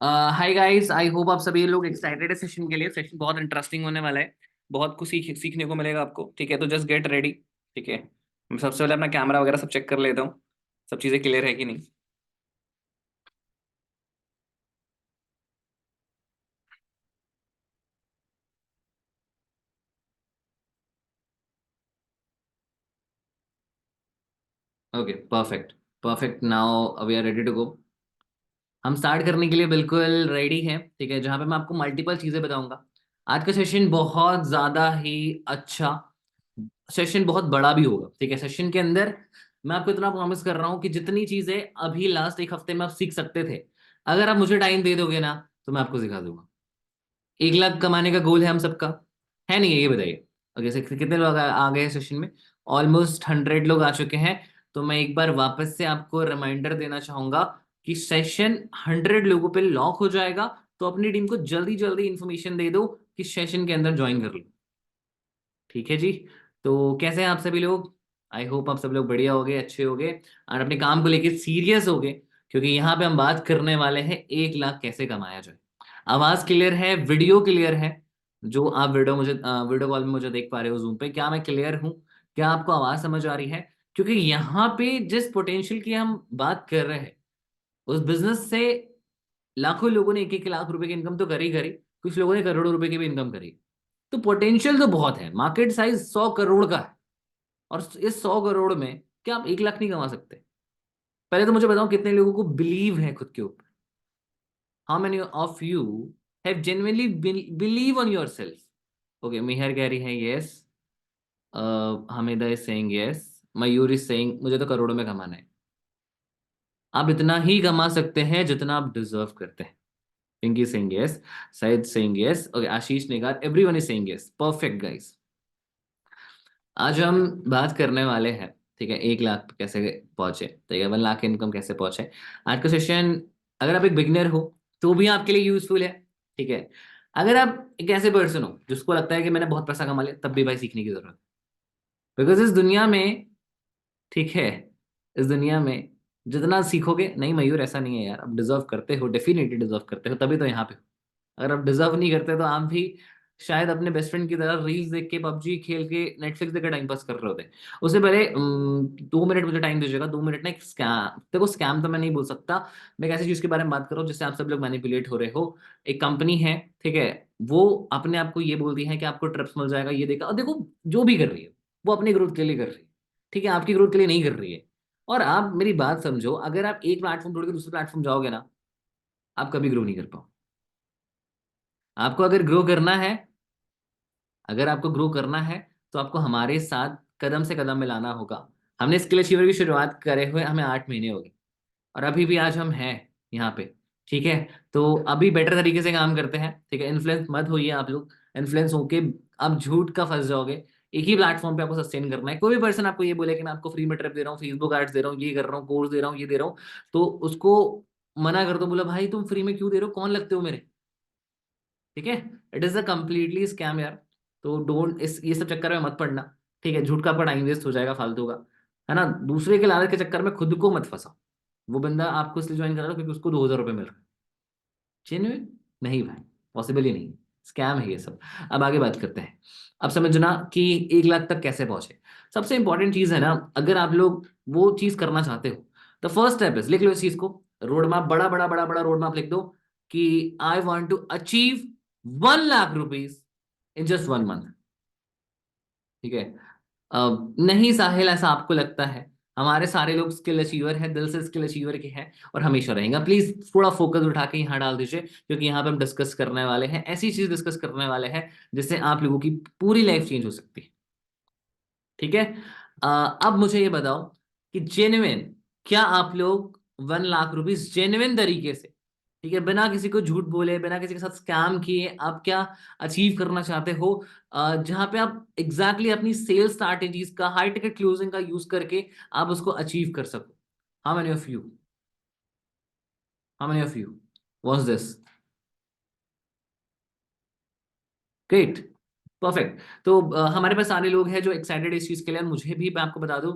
Hi guys, I hope आप सभी लोग एक्साइटेड है सेशन के लिए। सेशन बहुत इंटरेस्टिंग होने वाला है। बहुत कुछ सीखने को मिलेगा आपको। ठीक है, तो जस्ट गेट रेडी। ठीक है, मैं सबसे पहले अपना कैमरा वगैरह सब चेक कर लेता हूँ, सब चीज़ें क्लियर है कि नहीं। Okay, perfect. Perfect, now we are ready to go. हम स्टार्ट करने के लिए बिल्कुल रेडी हैं। ठीक है, जहाँ पे मैं आपको मल्टीपल चीज़ें बताऊंगा। आज का सेशन बहुत ज़्यादा ही अच्छा सेशन, बहुत बड़ा भी होगा। ठीक है, सेशन के अंदर मैं आपको इतना प्रॉमिस कर रहा हूँ कि जितनी चीजें अभी लास्ट एक हफ्ते में आप सीख सकते थे, अगर आप मुझे टाइम दे दोगे ना, तो मैं आपको सिखा दूंगा। 1 लाख कमाने का गोल है हम सबका, है नहीं है? ये बताइए। ओके, से कितने लोग आ गए सेशन में? ऑलमोस्ट 100 लोग आ चुके हैं। तो मैं एक बार वापस से आपको रिमाइंडर देना चाहूंगा कि सेशन 100 लोगों पे लॉक हो जाएगा। तो अपनी टीम को जल्दी जल्दी इंफॉर्मेशन दे दो कि सेशन के अंदर ज्वाइन कर लो। ठीक है जी। तो कैसे हैं आप सभी लोग? आई होप आप सब लोग बढ़िया होगे, अच्छे होगे और अपने काम को लेके सीरियस होगे। क्योंकि यहाँ पे हम बात करने वाले हैं 1 लाख कैसे कमाया जाए। आवाज क्लियर है, वीडियो क्लियर है? जो आप वीडियो कॉल में मुझे देख पा रहे हो जूम पे, क्या मैं क्लियर हूँ? क्या आपको आवाज समझ आ रही है? क्योंकि यहाँ पे जिस पोटेंशियल की हम बात कर रहे हैं, उस बिजनेस से लाखों लोगों ने 1-1 लाख रुपए की इनकम तो करी करी, कुछ लोगों ने करोड़ों रुपए की भी इनकम करी। तो पोटेंशियल तो बहुत है, मार्केट साइज 100 करोड़ का है। और इस 100 करोड़ में क्या आप 1 लाख नहीं कमा सकते? पहले तो मुझे बताओ, कितने लोगों को बिलीव है खुद के ऊपर? How many of you have genuinely believe on yourself? Okay, Mihir कह रही है yes. Hamida is saying yes. Mayur is saying मुझे तो करोड़ों में कमाना है। आप इतना ही कमा सकते हैं जितना आप डिजर्व करते हैं। Pinky saying yes. Saeed saying yes. Okay, Ashish Nigar, everyone is saying yes. Perfect guys. आज हम बात करने वाले हैं, ठीक है, 1 लाख पे कैसे पहुंचे, ठीक है, 1 लाख इनकम कैसे पहुंचे। आज का सेशन, अगर आप एक बिगनर हो तो भी आपके लिए यूजफुल है। ठीक है, अगर आप एक ऐसे पर्सन हो जिसको लगता है कि मैंने बहुत पैसा कमा लिया, तब भी भाई सीखने की जरूरत है। बिकॉज इस दुनिया में, ठीक है, इस दुनिया में जितना सीखोगे, नहीं मयूर ऐसा नहीं है यार, आप डिजर्व करते हो, डेफिनेटली डिजर्व करते हो, तभी तो यहाँ पे हो। अगर आप डिजर्व नहीं करते तो आप भी शायद अपने बेस्ट फ्रेंड की तरह रील्स देख के, पबजी खेल के, नेटफ्लिक्स देख के टाइम पास कर रहे होते। उससे पहले 2 मिनट मुझे टाइम दीजिएगा। 2 मिनट ना, एक स्कैम, देखो स्कैम तो मैं नहीं बोल सकता, मैं एक ऐसी चीज के बारे में बात कर रहा हूँ जिससे आप सब लोग मैनिपुलेट हो रहे हो। एक कंपनी है, ठीक है, वो अपने आप को ये बोलती है कि आपको ट्रिप्स मिल जाएगा, ये देखा, और देखो जो भी कर रही है वो अपनी ग्रोथ के लिए कर रही है। ठीक है, आपकी ग्रोथ के लिए नहीं कर रही है। और आप मेरी बात समझो, अगर आप एक प्लेटफॉर्म छोड़ के दूसरे प्लेटफॉर्म जाओगे ना, आप कभी ग्रो नहीं कर पाओ। आपको अगर ग्रो करना है, अगर आपको ग्रो करना है, तो आपको हमारे साथ कदम से कदम मिलाना होगा। हमने स्किल अचीवर की शुरुआत करे हुए हमें 8 महीने हो गए, और अभी भी आज हम हैं यहाँ पे। ठीक है, तो अभी बेटर तरीके से काम करते हैं। ठीक है, इन्फ्लुएंस मत होइए आप लोग। इन्फ्लुएंस होके आप झूठ का फंस जाओगे। एक ही प्लेटफॉर्म पे आपको सस्टेन करना है। कोई भी पर्सन आपको ये बोले कि मैं आपको फ्री में ट्रिप दे रहा हूँ, फेसबुक एड्स दे रहा हूँ, ये कर रहा हूँ, कोर्स दे रहा हूँ, ये दे रहा हूँ, तो उसको मना कर दो। बोला भाई तुम फ्री में क्यों दे रहे हो, कौन लगते हो मेरे? ठीक है, it is a completely scam यार। तो डोंट इस ये सब चक्कर में मत पड़ना। ठीक है, झूठ का आपका टाइम वेस्ट हो जाएगा फालतू का, है ना? दूसरे के लालच के चक्कर में खुद को मत फंसाओ। वो बंदा आपको इसलिए ज्वाइन कर रहा है क्योंकि उसको 2,000 रुपये मिल रहा है। जेन्युइन नहीं भाई, पॉसिबल ही नहीं, स्कैम है ये सब। अब आगे बात करते हैं। अब समझना कि 1 लाख तक कैसे पहुंचे। सबसे इंपॉर्टेंट चीज है ना, अगर आप लोग वो चीज करना चाहते हो, द फर्स्ट स्टेप इज, लिख लो इस चीज को, रोड मैप, बड़ा बड़ा बड़ा बड़ा रोड मैप लिख दो कि I want to achieve 1 lakh rupees in just 1 month. ठीक है, नहीं साहिल, ऐसा आपको लगता है? हमारे सारे लोग स्किल अचीवर हैं, दिल से स्किल अचीवर के हैं और हमेशा रहेंगे। प्लीज थोड़ा फोकस उठा के यहाँ डाल दीजिए, क्योंकि यहाँ पे हम डिस्कस करने वाले हैं, ऐसी चीज डिस्कस करने वाले हैं जिससे आप लोगों की पूरी लाइफ चेंज हो सकती है। ठीक है, अब मुझे ये बताओ कि जेन्युइन, क्या आप लोग 1 लाख रुपीज जेन्युइन तरीके से, ठीक है, बिना किसी को झूठ बोले, बिना किसी के साथ स्कैम किए, आप क्या अचीव करना चाहते हो? जहां पे आप एग्जैक्टली अपनी सेल्स स्ट्रैटेजीज का, हाई टिकट क्लोजिंग का यूज करके आप उसको अचीव कर सको। How many of you, how many of you wants this? Great, perfect. तो हमारे पास सारे लोग हैं जो एक्साइटेड इस चीज के लिए। और मुझे भी, मैं आपको बता दूं,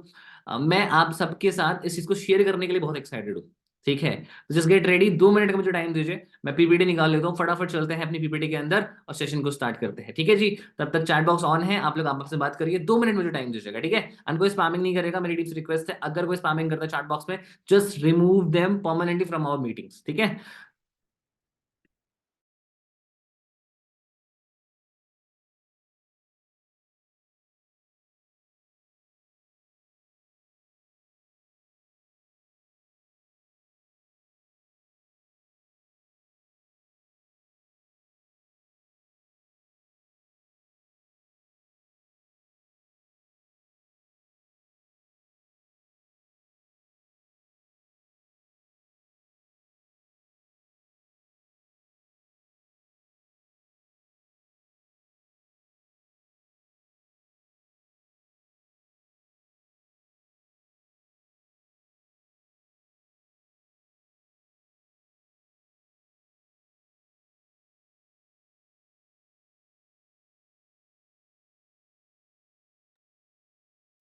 मैं आप सबके साथ इस चीज को शेयर करने के लिए बहुत एक्साइटेड हूँ। ठीक है, तो जस्ट गेट रेडी, 2 मिनट का मुझे टाइम दीजिए, मैं पीपीटी निकाल लेता हूँ, फटाफट चलते हैं अपनी पीपीटी के अंदर और सेशन को स्टार्ट करते हैं। ठीक है जी, तब तक चैट बॉक्स ऑन है, आप लोग आपस में बात करिए, 2 मिनट मुझे टाइम दीजिएगा। ठीक है, एंड कोई स्पैमिंग नहीं करेगा, मेरी डीप रिक्वेस्ट है, अगर कोई स्पैमिंग करता है चैट बॉक्स में, just remove them permanently from our meetings. ठीक है,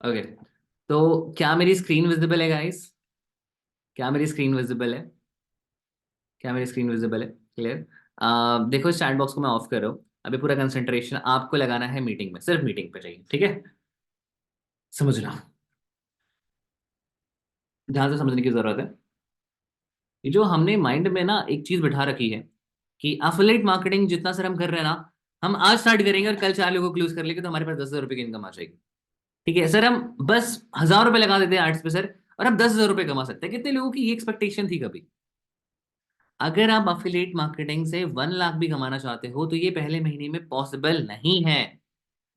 ओके, तो क्या मेरी स्क्रीन विजिबल है गाइस? क्या मेरी स्क्रीन विजिबल है? क्या मेरी स्क्रीन विजिबल है? क्लियर? देखो, इस चैट बॉक्स को मैं ऑफ कर रहा हूँ, अभी पूरा कंसंट्रेशन आपको लगाना है मीटिंग में, सिर्फ मीटिंग पे चाहिए। ठीक है, समझना, ध्यान से समझने की जरूरत है। ये जो हमने माइंड में ना एक चीज बिठा रखी है कि एफिलिएट मार्केटिंग जितना सर हम कर रहे हैं ना, हम आज स्टार्ट करेंगे और कल 4 लोगों को क्लोज कर लेंगे तो हमारे पास 10,000 रुपये की इनकम आ जाएगी। ठीक है सर, हम बस 1,000 रुपये लगा देते हैं आर्ट्स पे सर, और हम 10,000 रुपये कमा सकते हैं। कितने लोगों की ये एक्सपेक्टेशन थी कभी? अगर आप अफिलिएट मार्केटिंग से 1 लाख भी कमाना चाहते हो तो ये पहले महीने में पॉसिबल नहीं है।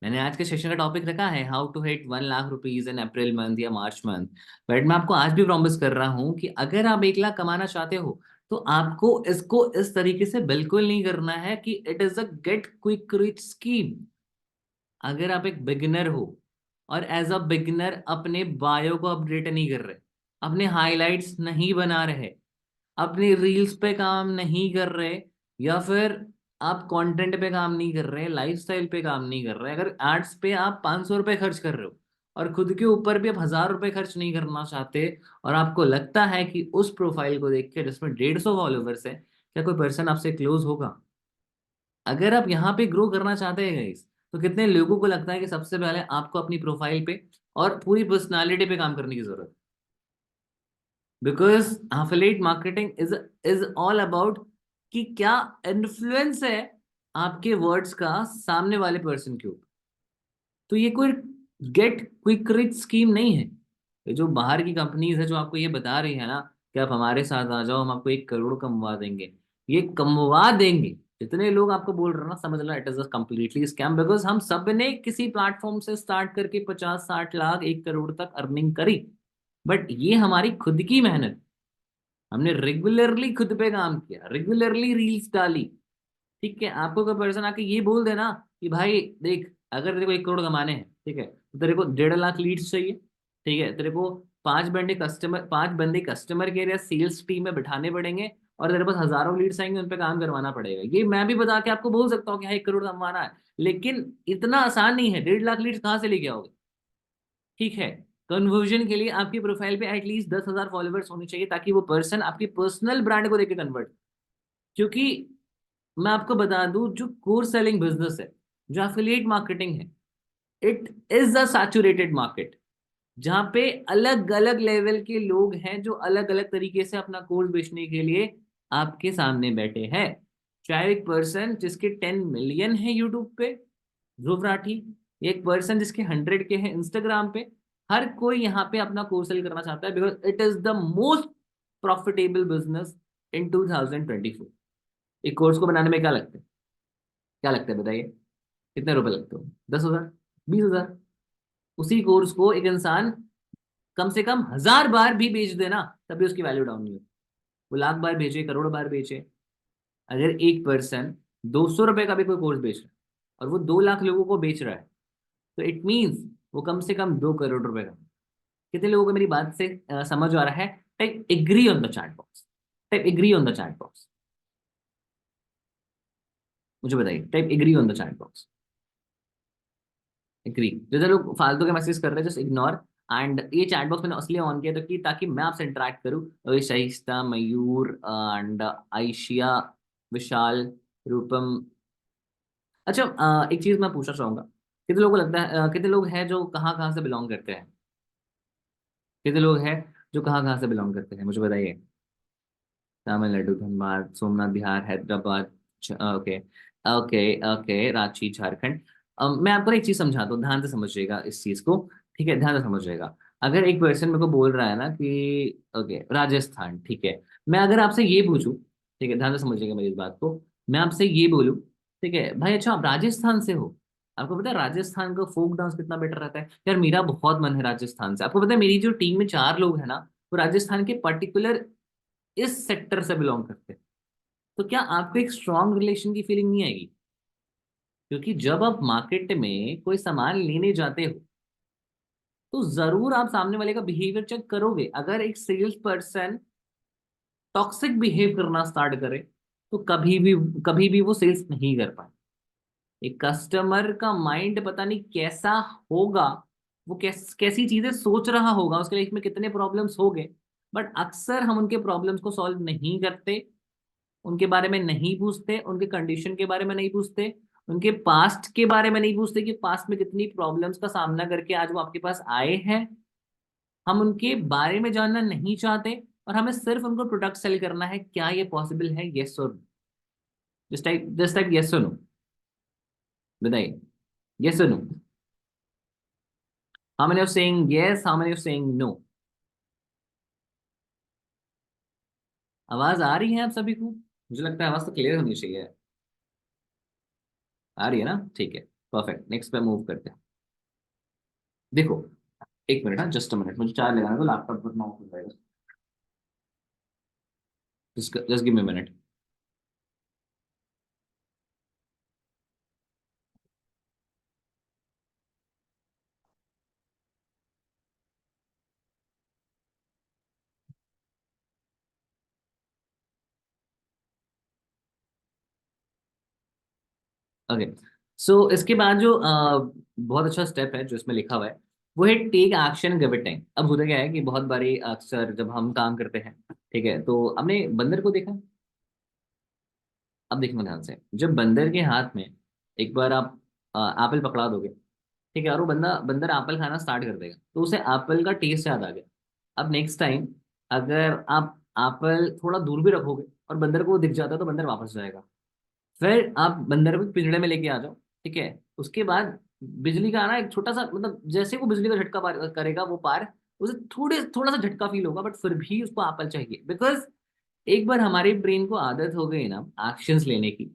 मैंने आज के सेशन का टॉपिक रखा है how to hit 1 lakh rupees in April month या मार्च मंथ, बट मैं आपको आज भी प्रॉमिस कर रहा हूं कि अगर आप 1 लाख कमाना चाहते हो तो आपको इसको इस तरीके से बिल्कुल नहीं करना है कि it is a get quick rich scheme. अगर आप एक बिगिनर हो और एज अ बिगिनर अपने बायो को अपडेट नहीं कर रहे, अपने हाइलाइट्स नहीं बना रहे, अपनी रील्स पे काम नहीं कर रहे, या फिर आप कंटेंट पे काम नहीं कर रहे, लाइफस्टाइल पे काम नहीं कर रहे, अगर एड्स पे आप 500 रुपये खर्च कर रहे हो और खुद के ऊपर भी आप 1,000 रुपये खर्च नहीं करना चाहते, और आपको लगता है कि उस प्रोफाइल को देख के जिसमें 150 फॉलोवर्स है, क्या कोई पर्सन आपसे क्लोज होगा? अगर आप यहाँ पे ग्रो करना चाहते हैं गाइस, तो कितने लोगों को लगता है कि सबसे पहले आपको अपनी प्रोफाइल पे और पूरी पर्सनालिटी पे काम करने की जरूरत है? Because affiliate marketing is all about कि क्या इन्फ्लुएंस है आपके वर्ड्स का सामने वाले पर्सन के ऊपर। तो ये कोई गेट क्विक रिच स्कीम नहीं है। ये जो बाहर की कंपनीज है जो आपको ये बता रही है ना कि आप हमारे साथ आ जाओ, हम आपको 1 करोड़ कमवा देंगे, ये कमवा देंगे। जितने लोग आपको बोल रहे हैं ना, समझ लो it is a completely scam, because हम सब ने किसी प्लेटफॉर्म से स्टार्ट करके 50-60 लाख 1 करोड़ तक अर्निंग करी, बट ये हमारी खुद की मेहनत। हमने रेगुलरली खुद पे काम किया, रेगुलरली रील्स डाली। ठीक है, आपको कोई पर्सन आके ये बोल देना कि भाई देख, अगर तेरे को 1 करोड़ कमाने हैं, ठीक है, तो तेरे को 1.5 लाख लीड्स चाहिए। ठीक है, तेरे को 5 बंदे कस्टमर केयर या सेल्स टीम में बिठाने पड़ेंगे, और तेरे पास हजारों लीड्स आएंगे, उन पे काम करवाना पड़ेगा। ये मैं भी बता के आपको बोल सकता हूँ कि हाँ 1 करोड़ कमाना है, लेकिन इतना आसान नहीं है। 1.5 लाख लीड्स कहाँ से लेके आओगे? ठीक है, कन्वर्जन के लिए आपकी प्रोफाइल पे एटलीस्ट 10,000 फॉलोवर्स होने चाहिए ताकि वो पर्सन आपकी पर्सनल ब्रांड को देखे कन्वर्ट। क्योंकि मैं आपको बता दूं, जो कोर सेलिंग बिजनेस है, जो एफिलिएट मार्केटिंग है, it is a saturated market, जहां पे अलग अलग लेवल के लोग हैं जो अलग अलग तरीके से अपना कोर्स बेचने के लिए आपके सामने बैठे हैं। चाहे एक पर्सन जिसके 10 मिलियन है यूट्यूब पे, ध्रुव राठी, एक पर्सन जिसके 100 के हैं इंस्टाग्राम पे, हर कोई यहाँ पे अपना कोर्स सेल करना चाहता है, because it is the most profitable business in 2024। एक कोर्स को बनाने में क्या लगता है? क्या लगता है बताइए? कितने रुपए लगते हो? 10,000? 20,000? उसी कोर्स को एक इंसान कम से कम 1,000 बार भी बेच देना, तभी उसकी वैल्यू डाउन नहीं होती। वो लाख बार बेचे, करोड़ बार बेचे, अगर एक पर्सन 200 रुपए का भी कोई कोर्स बेच रहा है और वो 2 लाख लोगों को बेच रहा है, तो इट मीन्स वो कम से कम 2 करोड़ रुपए का। कितने लोगों को मेरी बात से समझ आ रहा है? Type agree on the chat box, type agree on the chat box, मुझे बताइए, type agree on the chat box. Agree. जो जो लोग फालतू के मैसेज कर रहे हैं जस्ट इग्नोर। एंड ये चैट बॉक्स मैंने इसलिए ऑन किया था कि ताकि मैं आपसे इंटरेक्ट करूँ। ओए शाइस्ता, मयूर एंड आयशिया, विशाल, रूपम। अच्छा, एक चीज मैं पूछना चाहूंगा, कितने लोगों को लगता है कितने लोग हैं जो कहाँ कहाँ से बिलोंग करते हैं? कितने लोग हैं जो कहाँ कहाँ से बिलोंग करते हैं, मुझे बताइए। Tamil Nadu, Dhanbad, Somnath, Bihar, Hyderabad. Okay, okay, okay, Ranchi, Jharkhand. मैं आपको एक चीज समझाता हूँ, ध्यान से समझिएगा इस चीज को। ठीक है, ध्यान से समझिएगा। अगर एक पर्सन मेरे को बोल रहा है ना कि ओके राजस्थान, ठीक है, मैं अगर आपसे ये पूछूं, ठीक है, ध्यान से समझिएगा मेरी इस बात को। मैं आपसे ये बोलूं, ठीक है भाई, अच्छा आप राजस्थान से हो, आपको पता है राजस्थान का फोक डांस कितना बेटर रहता है यार। मेरा बहुत मन है राजस्थान से। आपको पता है मेरी जो टीम में 4 लोग हैं ना, वो राजस्थान के पर्टिकुलर इस सेक्टर से बिलोंग करते हैं। तो क्या आपको एक स्ट्रांग रिलेशन की फीलिंग नहीं आएगी? क्योंकि जब आप मार्केट में कोई सामान लेने जाते हो, तो जरूर आप सामने वाले का बिहेवियर चेक करोगे। अगर एक सेल्स पर्सन टॉक्सिक बिहेव करना स्टार्ट करे, तो कभी भी वो सेल्स नहीं कर पाए। एक कस्टमर का माइंड पता नहीं कैसा होगा, वो कैसी चीजें सोच रहा होगा, उसके लाइफ में कितने प्रॉब्लम्स हो गए, बट अक्सर हम उनके प्रॉब्लम्स को सॉल्व नहीं करते, उनके बारे में नहीं पूछते, उनके कंडीशन के बारे में नहीं पूछते, उनके पास्ट के बारे में नहीं पूछते कि पास्ट में कितनी प्रॉब्लम्स का सामना करके आज वो आपके पास आए हैं। हम उनके बारे में जानना नहीं चाहते, और हमें सिर्फ उनको प्रोडक्ट सेल करना है। क्या ये पॉसिबल है? यस और जस्ट टाइप यस और नो, बताइए। यस और no? How many of saying yes, how many of saying no? आवाज आ रही है आप सभी को? मुझे लगता है आवाज तो क्लियर होनी चाहिए। आ रही है ना? ठीक है, परफेक्ट। नेक्स्ट पे मूव करते हैं। देखो, एक मिनट, हाँ जस्ट अ मिनट, मुझे चार्ज लगाना तो लैपटॉप पर ऑफ हो जाएगा। Just give me minute. Okay, so इसके बाद जो बहुत अच्छा स्टेप है जो इसमें लिखा हुआ है, वो है take action, give it time. अब होता क्या है कि बहुत बारी अक्सर जब हम काम करते हैं, ठीक है, तो हमने बंदर को देखा। अब देखना ध्यान से, जब बंदर के हाथ में एक बार आप एप्पल पकड़ा दोगे, ठीक है, और वो बंदर एप्पल खाना स्टार्ट कर देगा, तो उसे एप्पल का टेस्ट याद आ गया। अब नेक्स्ट टाइम अगर आप एप्पल थोड़ा दूर भी रखोगे और बंदर को वो दिख जाता है, तो बंदर वापस जाएगा। फिर आप बंदर को पिंजड़े में लेके आ जाओ, ठीक है, उसके बाद बिजली का आना एक छोटा सा, मतलब जैसे वो बिजली का झटका पार करेगा वो पार, उसे थोड़ा सा झटका फील होगा, बट फिर भी उसको एप्पल चाहिए। बिकॉज एक बार हमारे ब्रेन को आदत हो गई ना एक्शंस लेने की,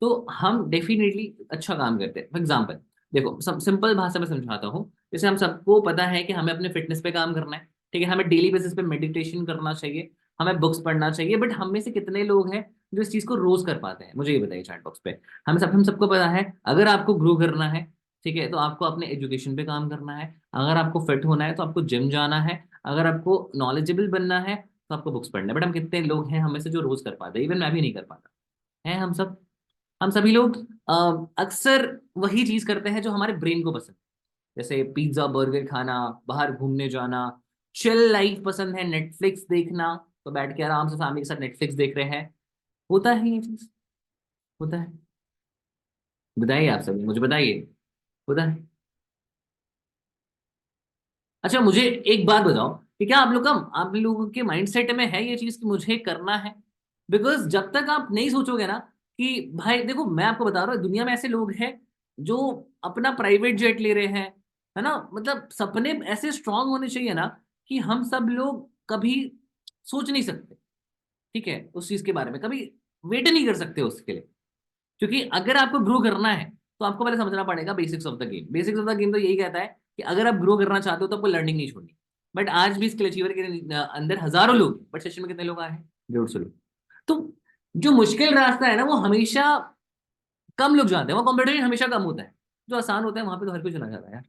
तो हम डेफिनेटली अच्छा काम करते हैं। फॉर एग्जाम्पल, देखो सिंपल भाषा में समझाता हूँ। जैसे हम सबको पता है कि हमें अपने फिटनेस पे काम करना है, ठीक है, हमें डेली बेसिस पे मेडिटेशन करना चाहिए, हमें बुक्स पढ़ना चाहिए, बट हम में से कितने लोग हैं जो इस चीज को रोज कर पाते हैं? मुझे ये बताइए चैट बॉक्स पे। हम सबको पता है, अगर आपको ग्रो करना है, ठीक है, तो आपको अपने एजुकेशन पे काम करना है। अगर आपको फिट होना है तो आपको जिम जाना है। अगर आपको नॉलेजेबल बनना है तो आपको बुक्स पढ़ना है। बट हम कितने लोग हैं हमें से जो रोज कर पाते हैं? इवन मैं भी नहीं कर पाता। है हम सभी लोग अक्सर वही चीज करते हैं जो हमारे ब्रेन को पसंद है। जैसे पिज्जा, बर्गर खाना, बाहर घूमने जाना, चिल लाइफ पसंद है, नेटफ्लिक्स देखना, तो बैठ के आराम से फैमिली के साथ नेटफ्लिक्स देख रहे हैं। होता है ये चीज? होता है? बताइए आप सभी, मुझे बताइए। होता है? अच्छा, मुझे एक बात बताओ कि क्या आप लोगों के माइंडसेट में है ये चीज कि मुझे करना है? बिकॉज जब तक आप नहीं सोचोगे ना कि भाई देखो, मैं आपको बता रहा हूँ, दुनिया में ऐसे लोग हैं जो अपना प्राइवेट जेट ले रहे हैं, है ना, मतलब सपने ऐसे स्ट्रांग होने चाहिए ना कि हम सब लोग कभी सोच नहीं सकते, ठीक है, उस चीज के बारे में कभी वेट नहीं कर सकते उसके लिए। क्योंकि अगर आपको ग्रो करना है, तो आपको पहले समझना पड़ेगा basics of the game. Basics of the game तो यही कहता है कि अगर आप ग्रो करना चाहते हो तो आपको लर्निंग नहीं छोड़नी। बट आज भी स्किल अचीवर के अंदर हजारों लोग, बट सेशन में कितने लोग आए हैं? 150 लोग। तो जो मुश्किल रास्ता है ना, वो हमेशा कम लोग जाते हैं, वो कॉम्पिटिशन हमेशा कम होता है। जो आसान होता है वहां पे तो हर कोई चला जाता है यार।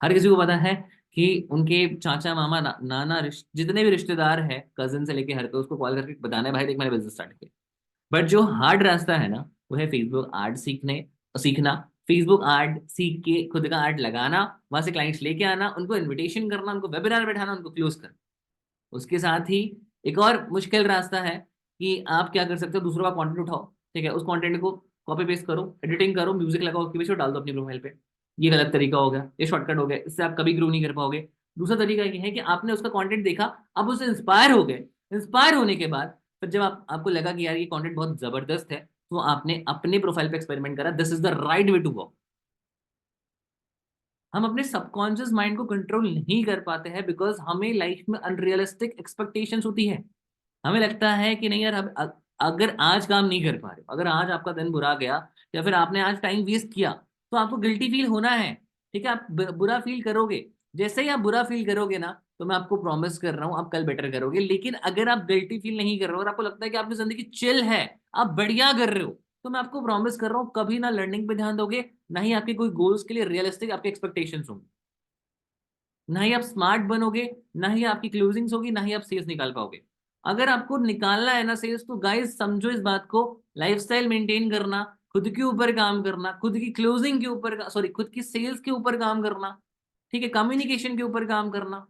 हर किसी को पता है कि उनके चाचा, मामा, नाना, जितने भी रिश्तेदार हैं, कजन से लेके हर कोई, उसको कॉल करके बताना है भाई देख मैंने बिजनेस स्टार्ट किया। बट जो हार्ड रास्ता है ना, वो है फेसबुक एड सीखना, फेसबुक आर्ट सीख के खुद का आर्ट लगाना, वहां से क्लाइंट्स लेके आना, उनको इनविटेशन करना, उनको वेबिनार बैठाना, उनको क्लोज करना। उसके साथ ही एक और मुश्किल रास्ता है कि आप क्या कर सकते हो, दूसरों का कंटेंट उठाओ, ठीक है, उस कंटेंट को कॉपी पेस्ट करो, एडिटिंग करो, म्यूजिक लगाओ, उसके पीछे डाल दो अपनी प्रोफाइल पे। ये गलत तरीका हो गया, ये शॉर्टकट हो गया, इससे आप कभी ग्रो नहीं कर पाओगे। दूसरा तरीका ये है कि आपने उसका कंटेंट देखा, आप उससे इंस्पायर हो गए। इंस्पायर होने के बाद फिर जब आपको लगा कि यार ये कंटेंट बहुत जबरदस्त है, तो आपने अपने प्रोफाइल पे एक्सपेरिमेंट करा। This is the right way to go. हम अपने सबकॉन्शियस माइंड को कंट्रोल नहीं कर पाते हैं बिकॉज हमें लाइफ में अनरियलिस्टिक एक्सपेक्टेशंस होती है। हमें लगता है कि नहीं यार, हम अगर आज काम नहीं कर पा रहे, अगर आज आपका दिन बुरा गया या फिर आपने आज टाइम वेस्ट किया, तो आपको गिल्टी फील होना है। ठीक है, आप बुरा फील करोगे। जैसे ही आप बुरा फील करोगे ना, तो मैं आपको प्रॉमिस कर रहा हूं आप कल बेटर करोगे। लेकिन अगर आप गिल्टी फील नहीं कर रहे हो और आपको लगता है कि आपकी जिंदगी चिल है, आप बढ़िया कर रहे हो, तो मैं आपको प्रॉमिस कर रहा हूं कभी ना लर्निंग पे ध्यान दोगे, ना ही आपके कोई गोल्स के लिए रियलिस्टिक आपके एक्सपेक्टेशंस होंगे, ना ही आप स्मार्ट बनोगे, ना ही आपकी क्लोजिंग्स होगी, ना ही आप सेल्स निकाल पाओगे। अगर आपको निकालना है ना सेल्स, तो गाइस समझो इस बात को, लाइफस्टाइल मेंटेन करना, खुद के ऊपर काम करना, खुद की क्लोजिंग के ऊपर, सॉरी, खुद की सेल्स के ऊपर काम करना, ठीक है, कम्युनिकेशन के ऊपर काम करना,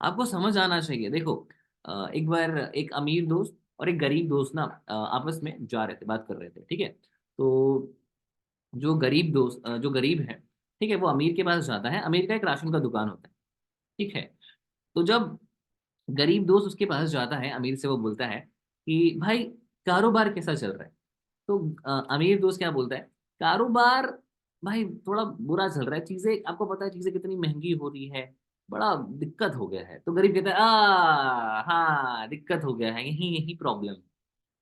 आपको समझ आना चाहिए। देखो, एक बार एक अमीर दोस्त और एक गरीब दोस्त ना आपस में जा रहे थे, बात कर रहे थे, ठीक है। तो जो गरीब है, ठीक है, वो अमीर के पास जाता है। अमीर का एक राशन का दुकान होता है, ठीक है। तो जब गरीब दोस्त उसके पास जाता है, अमीर से वो बोलता है कि भाई कारोबार कैसा चल रहा है। तो अमीर दोस्त क्या बोलता है, कारोबार भाई थोड़ा बुरा चल रहा है, चीजें आपको पता है, चीजें कितनी महंगी हो रही है, बड़ा दिक्कत हो गया है। तो गरीब कहता है, हाँ दिक्कत हो गया है, यही यही प्रॉब्लम।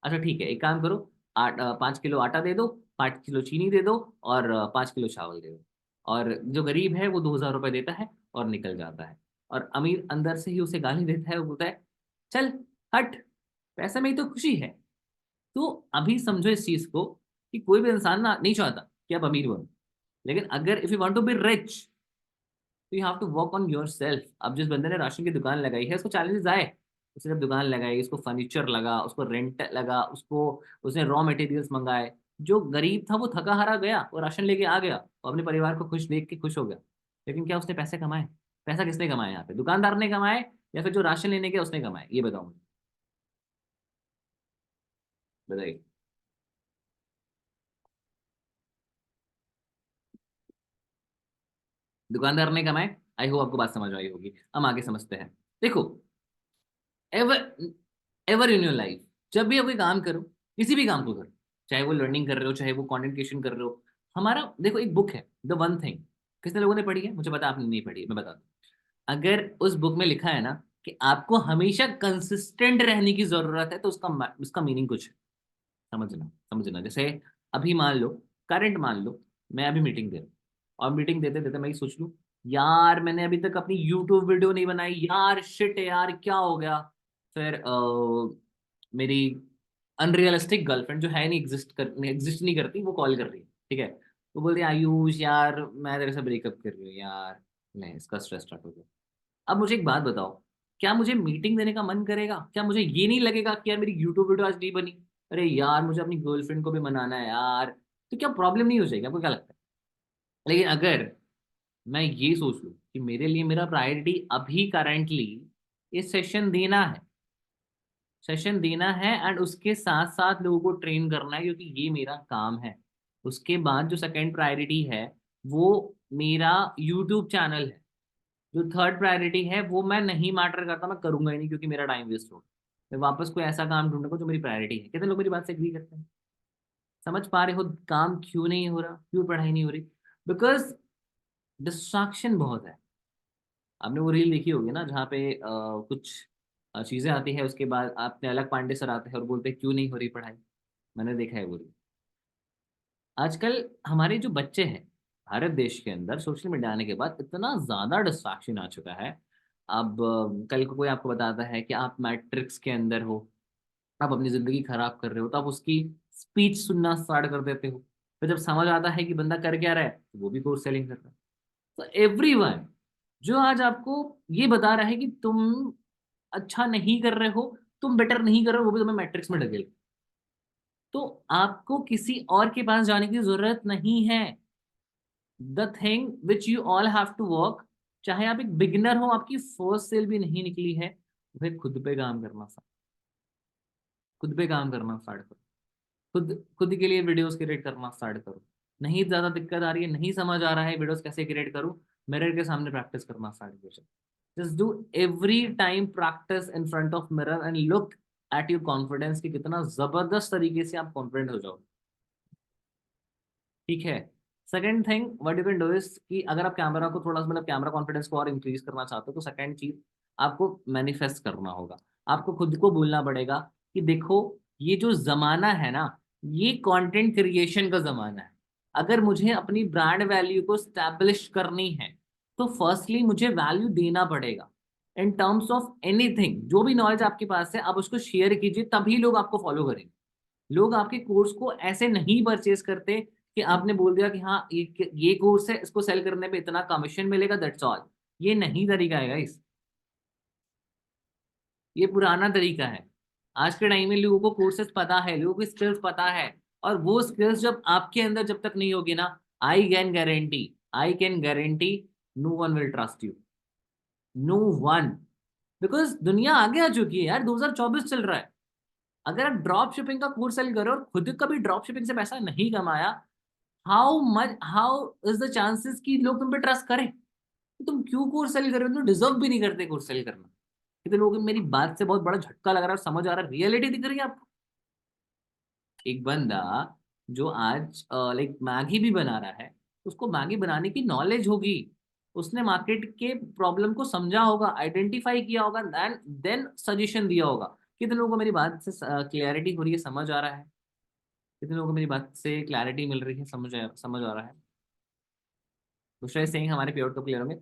अच्छा ठीक है, एक काम करो, 5 किलो आटा दे दो, 5 किलो चीनी दे दो, और 5 किलो चावल दे दो। और जो गरीब है वो 2,000 रुपये देता है और निकल जाता है। और अमीर अंदर से ही उसे गाली देता है, वो बोलता है चल हट, पैसे में ही तो खुशी है। तो अभी समझो इस चीज को, कि कोई भी इंसान ना नहीं चाहता कि आप अमीर बनो, लेकिन अगर if you want to be rich, तो you have to work on yourself. अब जिस बंदे ने राशन की दुकान लगाई है, उसको चैलेंजेस आए, उसने जब दुकान लगाई, उसको फर्नीचर लगा, उसको रेंट लगा, उसको उसने रॉ मटेरियल्स मंगाए। जो गरीब था वो थका हारा गया, वो राशन लेके आ गया, वो अपने परिवार को खुश देख के खुश हो गया। लेकिन क्या उसने पैसे कमाए? पैसा किसने कमाया यहाँ पे, दुकानदार ने कमाए या फिर जो राशन लेने गया उसने कमाए? ये बताओ मुझे, बताइए। दुकानदार ने कमाए। आई होप आपको बात समझ आई होगी। हम आगे समझते हैं। देखो, ever ever in your life, जब भी आप कोई काम करो, किसी भी काम को करो, चाहे वो लर्निंग कर रहे हो, चाहे वो कंटेंट क्रिएशन कर रहे हो, हमारा देखो एक बुक है, द वन थिंग। कितने लोगों ने पढ़ी है मुझे पता, आपने नहीं पढ़ी है, मैं बता दूं। अगर उस बुक में लिखा है ना कि आपको हमेशा कंसिस्टेंट रहने की जरूरत है, तो उसका मीनिंग कुछ है। समझना समझना, जैसे अभी मान लो, करंट मान लो, मैं अभी मीटिंग दे रहा हूँ, और मीटिंग देते देते मैं ये सोच लूँ, यार मैंने अभी तक अपनी यूट्यूब वीडियो नहीं बनाई, यार शिट यार क्या हो गया। फिर मेरी अनरियलिस्टिक गर्लफ्रेंड जो है नहीं, एग्जिस्ट नहीं करती, वो कॉल कर रही है, ठीक है। वो बोलती है आयुष यार मैं तेरे से ब्रेकअप कर रही हूँ यार। नहीं, इसका स्ट्रेस स्टार्ट हो गया। अब मुझे एक बात बताओ, क्या मुझे मीटिंग देने का मन करेगा? क्या मुझे ये नहीं लगेगा कि यार मेरी यूट्यूब वीडियो आज नहीं बनी, अरे यार मुझे अपनी गर्लफ्रेंड को भी मनाना है यार। तो क्या प्रॉब्लम नहीं हो जाएगी? आपको क्या लगता है? लेकिन अगर मैं ये सोच लूं कि मेरे लिए मेरा प्रायोरिटी अभी करंटली ये सेशन देना है एंड उसके साथ साथ लोगों को ट्रेन करना है, क्योंकि ये मेरा काम है। उसके बाद जो सेकंड प्रायोरिटी है, वो मेरा यूट्यूब चैनल है। जो थर्ड प्रायोरिटी है वो मैं नहीं मैटर करता, मैं करूंगा ही नहीं, क्योंकि मेरा टाइम वेस्ट हो। मैं वापस कोई ऐसा काम ढूंढूंगा जो मेरी प्रायोरिटी है। कितने लोग मेरी बात से एग्री करते हैं? समझ पा रहे हो काम क्यों नहीं हो रहा, क्यों पढ़ाई नहीं हो रही? बिकॉज डिस्ट्रैक्शन बहुत है। आपने वो रील देखी होगी ना, जहाँ पे कुछ चीजें आती है, उसके बाद आपने अलग पांडे सर आते हैं और बोलते हैं क्यों नहीं हो रही पढ़ाई। मैंने देखा है वो रील। आजकल हमारे जो बच्चे हैं भारत देश के अंदर, सोशल मीडिया आने के बाद इतना ज्यादा डिस्ट्रैक्शन आ चुका है। अब कल को कोई आपको बताता है कि आप मैट्रिक्स के अंदर हो, आप अपनी जिंदगी खराब कर रहे हो, तो आप उसकी स्पीच सुनना स्टार्ट कर देते हो। फिर जब समझ आता है कि बंदा कर क्या रहा है, तो वो भी कोर्स सेलिंग कर रहा है। तो एवरीवन जो आज आपको ये बता रहा है कि तुम अच्छा नहीं कर रहे हो, तुम बेटर नहीं कर रहे हो, वो भी तुम्हें मैट्रिक्स में ढकेल, तो आपको किसी और के पास जाने की जरूरत नहीं है। The thing which you all have to work, चाहे आप एक बिगिनर हो, आपकी फर्स्ट सेल भी नहीं निकली है, वह खुद पे काम करना, खुद पे काम करना स्टार्ट करो। खुद खुद के लिए वीडियोस क्रिएट करना स्टार्ट करो। नहीं ज़्यादा दिक्कत आ रही है, नहीं समझ आ रहा है वीडियोस कैसे क्रिएट करूँ, मिरर के सामने प्रैक्टिस करना स्टार्ट करो। Just do every time practice in front of mirror and look at your confidence, कि कितना जबरदस्त तरीके से आप कॉन्फिडेंट हो जाओ। ठीक है। Second thing what you can do is कि अगर आप कैमरा को थोड़ा सा, मतलब कैमरा कॉन्फिडेंस को और इंक्रीज करना चाहते हो, तो सेकंड चीज आपको मैनिफेस्ट करना होगा। आपको खुद को बोलना पड़ेगा कि देखो, ये जो जमाना है ना, ये कंटेंट क्रिएशन का जमाना है। अगर मुझे अपनी ब्रांड वैल्यू को स्टैब्लिश करनी है, तो फर्स्टली मुझे वैल्यू देना पड़ेगा इन टर्म्स ऑफ एनीथिंग। जो भी नॉलेज आपके पास है, आप उसको शेयर कीजिए, तभी लोग आपको फॉलो करेंगे। लोग आपके कोर्स को ऐसे नहीं परचेज करते कि आपने बोल दिया कि हाँ ये कोर्स है, इसको सेल करने पे इतना कमीशन मिलेगा, दैट्स ऑल। ये नहीं तरीका है गाइस, ये पुराना तरीका है। आज के टाइम में लोगों को कोर्सेज पता है, लोगों को स्किल्स पता है, और वो स्किल्स जब आपके अंदर जब तक नहीं होगी ना, I can guarantee no one will trust you, no one. Because दुनिया आगे आ चुकी है यार, 2024 चल रहा है। अगर आप ड्रॉप शिपिंग का कोर्स सेल करो और खुद कभी ड्रॉप शिपिंग से पैसा नहीं कमाया, हाउ इज द चांसेस कि लोग तुम पे ट्रस्ट करें? तुम क्यों कोर्स सेल कर रहे हो? तुम डिजर्व भी नहीं करते कोर्स सेल करना। कितने लोगों को मेरी बात से बहुत बड़ा झटका लग रहा है, समझ आ रहा है, रियलिटी दिख रही है आपको। एक बंदा जो आज लाइक मैगी भी बना रहा है, उसको मैगी बनाने की नॉलेज होगी, उसने मार्केट के प्रॉब्लम को समझा होगा, आइडेंटिफाई किया होगा, देन सजेशन दिया होगा। कितने लोगों को मेरी बात से क्लैरिटी हो रही है, समझ आ रहा है? कितने लोगों को मेरी बात से क्लैरिटी मिल रही है, समझ आ रहा है? दूसरा सेइंग हमारे पे आउट कब क्लियर होंगे?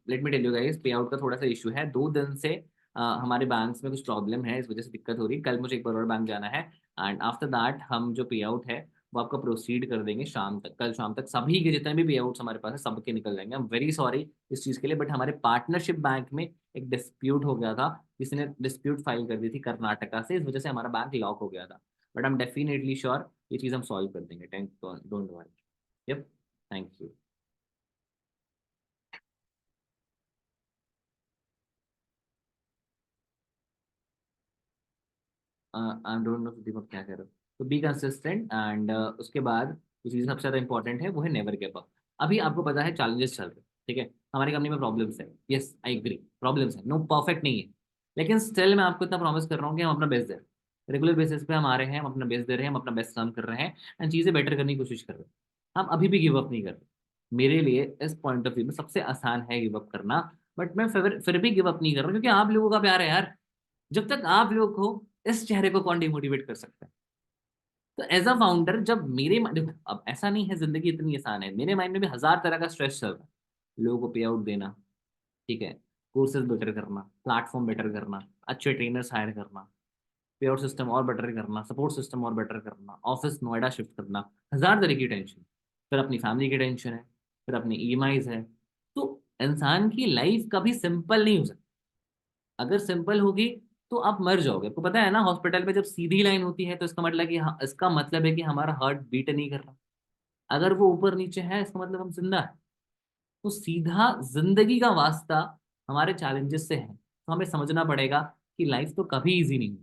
Let me tell you guys, pay out का थोड़ा सा इशू है, 2 दिन से हमारे बैंक्स में कुछ प्रॉब्लम है, इस वजह से दिक्कत हो रही है। कल मुझे एक बार और बैंक जाना है, एंड आफ्टर दैट हम जो पे आउट है वो आपका प्रोसीड कर देंगे शाम तक। कल शाम तक सभी के जितने भी पे आउट्स हमारे पास है, सबके निकल जाएंगे। आई एम वेरी सॉरी इस चीज़ के लिए, बट हमारे पार्टनरशिप बैंक में एक डिस्प्यूट हो गया था, किसी ने डिस्प्यूट फाइल कर दी थी कर्नाटका से, इस वजह से हमारा बैंक लॉक हो गया था। But I am definitely sure ये चीज़ हम सॉल्व कर देंगे, don't worry. Yup, thank you. I don't know Deepak क्या कह रहे हो। तो बी कंसिस्टेंट, एंड उसके बाद जो चीज़ सबसे ज़्यादा इंपॉर्टेंट है वो है नेवर गिव अप। अभी आपको पता है चैलेंजेस चल रहे हैं, ठीक है, हमारी कंपनी में प्रॉब्लम्स है, यस आई एग्री, प्रॉब्लम्स है, नो परफेक्ट नहीं है। लेकिन स्टिल मैं आपको इतना प्रॉमिस कर रहा हूँ कि हम अपना बेस्ट दे रहे हैं, रेगुलर बेसिस पे हम आ रहे हैं, हम अपना बेस्ट दे रहे हैं, हम अपना बेस्ट काम कर रहे हैं, एंड चीज़ें बेटर करने की कोशिश कर रहे हैं। हम अभी भी गिव अप नहीं कर रहे। मेरे लिए इस पॉइंट ऑफ व्यू में सबसे आसान है गिव अप करना, बट मैं फिर भी गिव अप नहीं कर रहा, क्योंकि आप लोगों का प्यार है यार। जब तक आप लोग हो, इस चेहरे को कौन डिमोटिवेट कर सकता है? तो एज अ फाउंडर, जब देखो, अब ऐसा नहीं है, जिंदगी इतनी आसान है, मेरे माइंड में भी हजार तरह का स्ट्रेस चल रहा है। लोगों को पे आउट देना, ठीक है, कोर्सेज बेटर करना, प्लेटफॉर्म बेटर करना, अच्छे ट्रेनर्स हायर करना, पे आउट सिस्टम और बेटर करना, सपोर्ट सिस्टम और बेटर करना, ऑफिस नोएडा शिफ्ट करना, हजार तरह की टेंशन। फिर अपनी फैमिली की टेंशन है, फिर अपनी ईएमआईज है। तो इंसान की लाइफ कभी सिंपल नहीं हो सकती। अगर सिंपल होगी तो आप मर जाओगे। आपको पता है ना, हॉस्पिटल में जब सीधी लाइन होती है तो इसका मतलब कि इसका मतलब है कि हमारा हार्ट बीट नहीं कर रहा। अगर वो ऊपर नीचे है, इसका मतलब हम जिंदा है। तो सीधा जिंदगी का वास्ता हमारे चैलेंजेस से है, तो हमें समझना पड़ेगा कि लाइफ तो कभी इजी नहीं,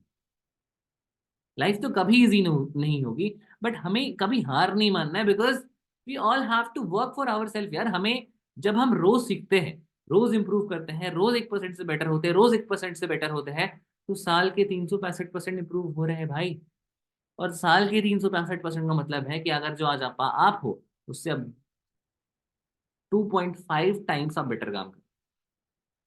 लाइफ तो कभी इजी नहीं होगी। बट हमें कभी हार नहीं मानना है, because we all have to work for our self यार। हमें, जब हम रोज सीखते हैं, रोज इंप्रूव करते हैं, रोज 1% से बेटर होते हैं, रोज 1% से बेटर होते हैं, तो साल के 365% इंप्रूव हो रहे हैं भाई। और साल के 365% का मतलब है कि अगर जो आज आप हो, उससे अब 2.5 टाइम्स आप बेटर काम करो।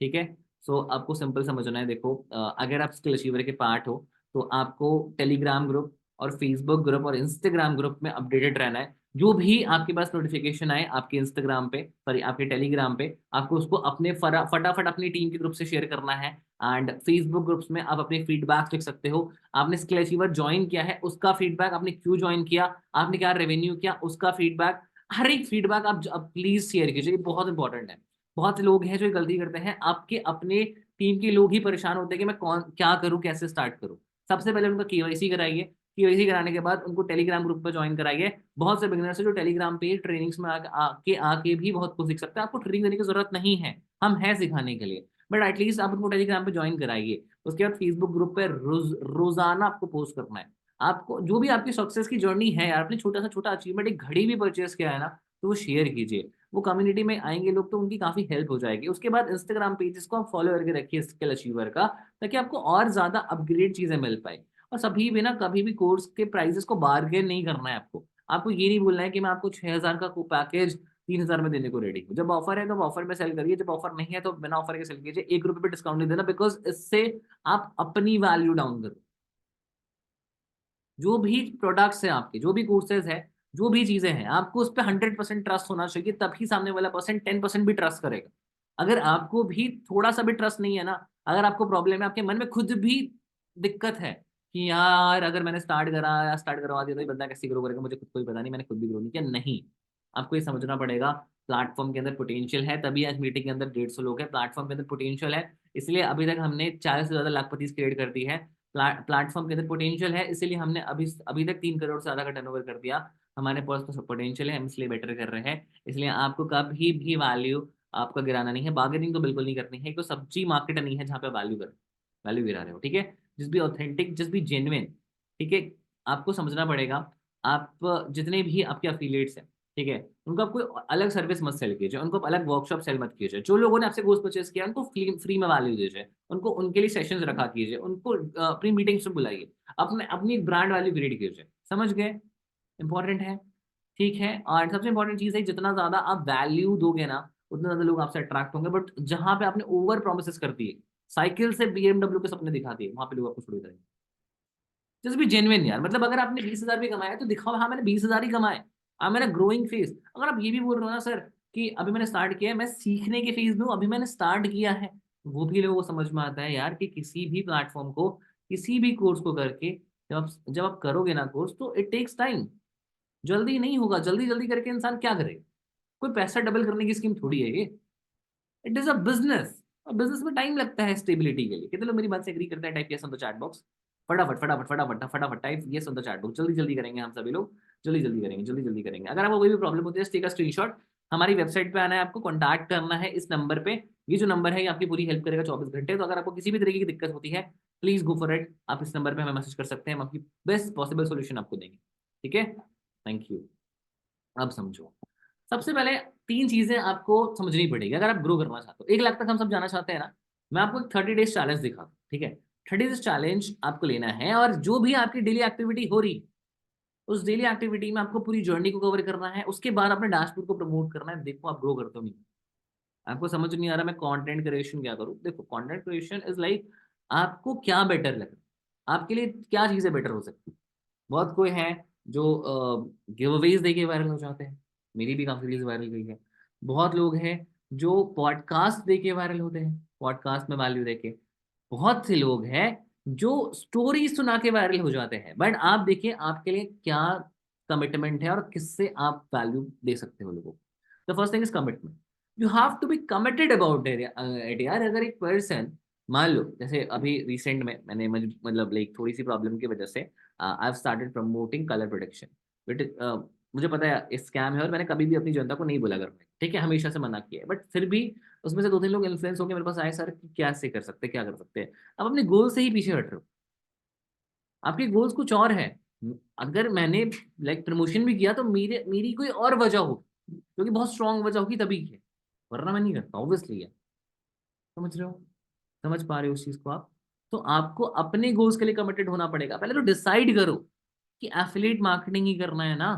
ठीक है। सो आपको सिंपल समझना है, देखो, अगर आप स्किल अचीवर के पार्ट हो, तो आपको टेलीग्राम ग्रुप और फेसबुक ग्रुप और इंस्टाग्राम ग्रुप में अपडेटेड रहना है। जो भी आपके पास नोटिफिकेशन आए आपके इंस्टाग्राम पे, सॉरी आपके टेलीग्राम पे, आपको उसको अपने फटाफट अपनी टीम के ग्रुप से शेयर करना है। एंड फेसबुक ग्रुप्स में आप अपने फीडबैक लिख सकते हो। आपने स्किल अचीवर ज्वाइन किया है उसका फीडबैक, आपने क्यों ज्वाइन किया, आपने क्या रेवेन्यू किया उसका फीडबैक, हर एक फीडबैक आप प्लीज शेयर कीजिए, ये बहुत इंपॉर्टेंट है। बहुत लोग हैं जो ये गलती करते हैं, आपके अपने टीम के लोग ही परेशान होते हैं कि मैं कौन क्या करूं, कैसे स्टार्ट करूं। सबसे पहले उनका केवाईसी कराइए, केवाईसी कराने के बाद उनको टेलीग्राम ग्रुप पे ज्वाइन कराइए। बहुत से बिगिनर्स है जो टेलीग्राम पे ट्रेनिंग्स में आके भी बहुत कुछ सीख सकते हैं। आपको ट्रेनिंग देने की जरूरत नहीं है, हम हैं सिखाने के लिए, बट एटलीस्ट आप उनको टेलीग्राम पे ज्वाइन कराइए। उसके बाद फेसबुक ग्रुप पे रोजाना आपको पोस्ट करना है। आपको जो भी आपकी सक्सेस की जर्नी है यार, आपने छोटा सा छोटा अचीवमेंट, एक घड़ी भी परचेस किया है ना, तो वो शेयर कीजिए। वो कम्युनिटी में आएंगे लोग तो उनकी काफी हेल्प हो जाएगी। उसके बाद इंस्टाग्राम पेजेस को आप फॉलो करके रखिए स्किल अचीवर का, ताकि आपको और ज्यादा अपग्रेड चीजें मिल पाए। और सभी भी ना, कभी भी कोर्स के प्राइसेस को बार्गेन नहीं करना है आपको। आपको ये नहीं बोलना है कि मैं आपको 6,000 का पैकेज 3,000 में देने को रेडी हूँ। जब ऑफर है तो ऑफर में सेल करिए, जब ऑफर नहीं है तो बिना ऑफर के सेल कीजिए। 1 रुपए पे डिस्काउंट नहीं देना, बिकॉज इससे आप अपनी वैल्यू डाउन करो। जो भी प्रोडक्ट्स है आपके, जो भी कोर्सेज है, जो भी चीजें हैं, आपको उस पर 100% ट्रस्ट होना चाहिए, तभी सामने वाला पर्सन 10% भी ट्रस्ट करेगा। अगर आपको भी थोड़ा सा भी ट्रस्ट नहीं है ना, अगर आपको प्रॉब्लम है, आपके मन में खुद भी दिक्कत है कि यार अगर मैंने स्टार्ट करा या स्टार्ट करवा दिया तो ये बंदा कैसे ग्रो करेगा, मुझे खुद को भी पता नहीं, मैंने खुद भी ग्रो नहीं किया, नहीं। आपको ये समझना पड़ेगा, प्लेटफॉर्म के अंदर पोटेंशियल है, तभी आज मीटिंग के अंदर 150 लोग हैं। प्लेटफॉर्म के अंदर पोटेंशियल है, इसलिए अभी तक हमने 40 से ज्यादा लाखपति क्रिएट कर दी है। प्लेटफॉर्म के अंदर पोटेंशियल है, इसीलिए हमने अभी अभी तक 3 करोड़ से ज्यादा का टर्नओवर कर दिया। हमारे पास तो पोटेंशियल है, हम इसलिए बेटर कर रहे हैं। इसलिए आपको कभी भी वैल्यू आपका गिराना नहीं है, बार्गेनिंग तो बिल्कुल नहीं करनी है। कोई सब्जी मार्केट नहीं है जहाँ पे वैल्यू गिरा रहे हो, ठीक है। जिस भी ऑथेंटिक, जिस भी जेन्युइन, ठीक है, आपको समझना पड़ेगा। आप जितने भी आपके अफिलिएट्स हैं, ठीक है, उनको आप कोई अलग सर्विस मत सेल कीजिए, उनको आप अलग वर्कशॉप सेल मत कीजिए। जो लोगों ने आपसे कोर्स परचेस किया उनको फ्री में वैल्यू दीजिए, उनको उनके लिए सेशंस रखा कीजिए, उनको अपनी मीटिंग्स में बुलाइए, अपने अपनी ब्रांड वैल्यू क्रिएट कीजिए। समझ गए? इंपॉर्टेंट है, ठीक है। और सबसे इंपॉर्टेंट चीज है, जितना ज्यादा आप वैल्यू दोगे ना, उतना ज्यादा लोग आपसे अट्रैक्ट होंगे। बट जहां पे आपने ओवर प्रोमिस कर दिए, साइकिल से BMW के सपने दिखा दिए, वहां पे लोग आपको छोड़ करेंगे। जस्ट भी जेन्युइन यार, मतलब अगर आपने 20,000 भी कमाया तो दिखाओ हाँ मैंने 20,000 ही कमाए, हाँ मेरा ग्रोइंग फेज। अगर आप ये भी बोल रहे हो ना सर कि अभी मैंने स्टार्ट किया है, मैं सीखने के फेज में हूँ, अभी मैंने स्टार्ट किया है, वो भी लोगों को समझ में आता है यार कि किसी भी प्लेटफॉर्म को, किसी भी कोर्स को करके, जब आप करोगे ना कोर्स, तो इट टेक्स टाइम। जल्दी नहीं होगा, जल्दी जल्दी करके इंसान क्या करे? कोई पैसा डबल करने की स्कीम थोड़ी है ये। इट इज अ बिजनेस, और बिजनेस में टाइम लगता है स्टेबिलिटी के लिए। कितने लोग मेरी बात से एग्री करते हैं? Type yes on the chat box. फटाफट फटाफट फटाफट फटाफट type yes on the chat box. जल्दी जल्दी करेंगे हम सभी लोग, जल्दी जल्दी करेंगे, जल्दी जल्दी करेंगे। अगर आपको कोई भी प्रॉब्लम होती है, टेक अ स्क्रीनशॉट, हमारी वेबसाइट पे आना है, आपको कॉन्टैक्ट करना है इस नंबर पे। ये जो नंबर है ये आपकी पूरी हेल्प करेगा 24 घंटे। तो अगर आपको किसी भी तरीके की दिक्कत होती है, प्लीज गो फॉर इट, आप इस नंबर पे हमें मैसेज कर सकते हैं, हम आपकी बेस्ट पॉसिबल सोल्यूशन आपको देंगे, ठीक है। Thank you. अब समझो, सबसे पहले 3 चीजें आपको समझनी पड़ेगी अगर आप ग्रो करना चाहते हो। 1 लाख तक हम सब जाना चाहते हैं ना, मैं आपको एक 30 डेज चैलेंज दिखा दूं, ठीक है। 30 डेज चैलेंज आपको लेना है, और जो भी आपकी डेली एक्टिविटी हो रही, उस डेली एक्टिविटी में आपको पूरी जर्नी को कवर करना है। उसके बाद अपने डैशबोर्ड को प्रमोट करना है। देखो आप ग्रो करते हो नहीं। आपको समझ नहीं आ रहा मैं कंटेंट क्रिएशन क्या करूं? देखो, कंटेंट क्रिएशन इज लाइक, आपको क्या बेटर लग रहा है, आपके लिए क्या चीजें बेटर हो सकती है। बहुत कोई है जो गिव अवेज देके वायरल हो जाते हैं, मेरी भी काफी रील्स वायरल गई है। बहुत लोग हैं जो पॉडकास्ट देके वायरल होते हैं, पॉडकास्ट में वैल्यू देके। बहुत से लोग हैं जो स्टोरी सुना के वायरल हो जाते हैं। बट आप देखिए आपके लिए क्या कमिटमेंट है, और किससे आप वैल्यू दे सकते हो लोगों को। The first thing is commitment. You have to be committed about it यार। अगर एक पर्सन, मान लो जैसे अभी रिसेंट में मैंने मतलब लाइक थोड़ी सी प्रॉब्लम की वजह से I have started promoting colour production, but मुझे पता है स्कैम है, और मैंने कभी भी अपनी जनता को नहीं बोला करने, ठीक है, हमेशा से मना किया है। बट फिर भी उसमें से 2-3 लोग इन्फ्लुएंस होकर मेरे पास आए, सर कि क्या से कर सकते हैं, क्या कर सकते हैं। अब अपने गोल से ही पीछे हट रहे हो, आपके गोल्स कुछ और है। अगर मैंने लाइक प्रमोशन भी किया तो मेरे मेरी कोई और वजह हो, क्योंकि बहुत स्ट्रांग वजह होगी तभी किया, वरना मैं नहीं करता ऑब्वियसली है। समझ रहे हो? समझ पा रहे हो उस चीज को आप? तो आपको अपने गोल्स के लिए कमिटेड होना पड़ेगा। पहले तो डिसाइड करो कि एफिलिएट मार्केटिंग ही करना है ना।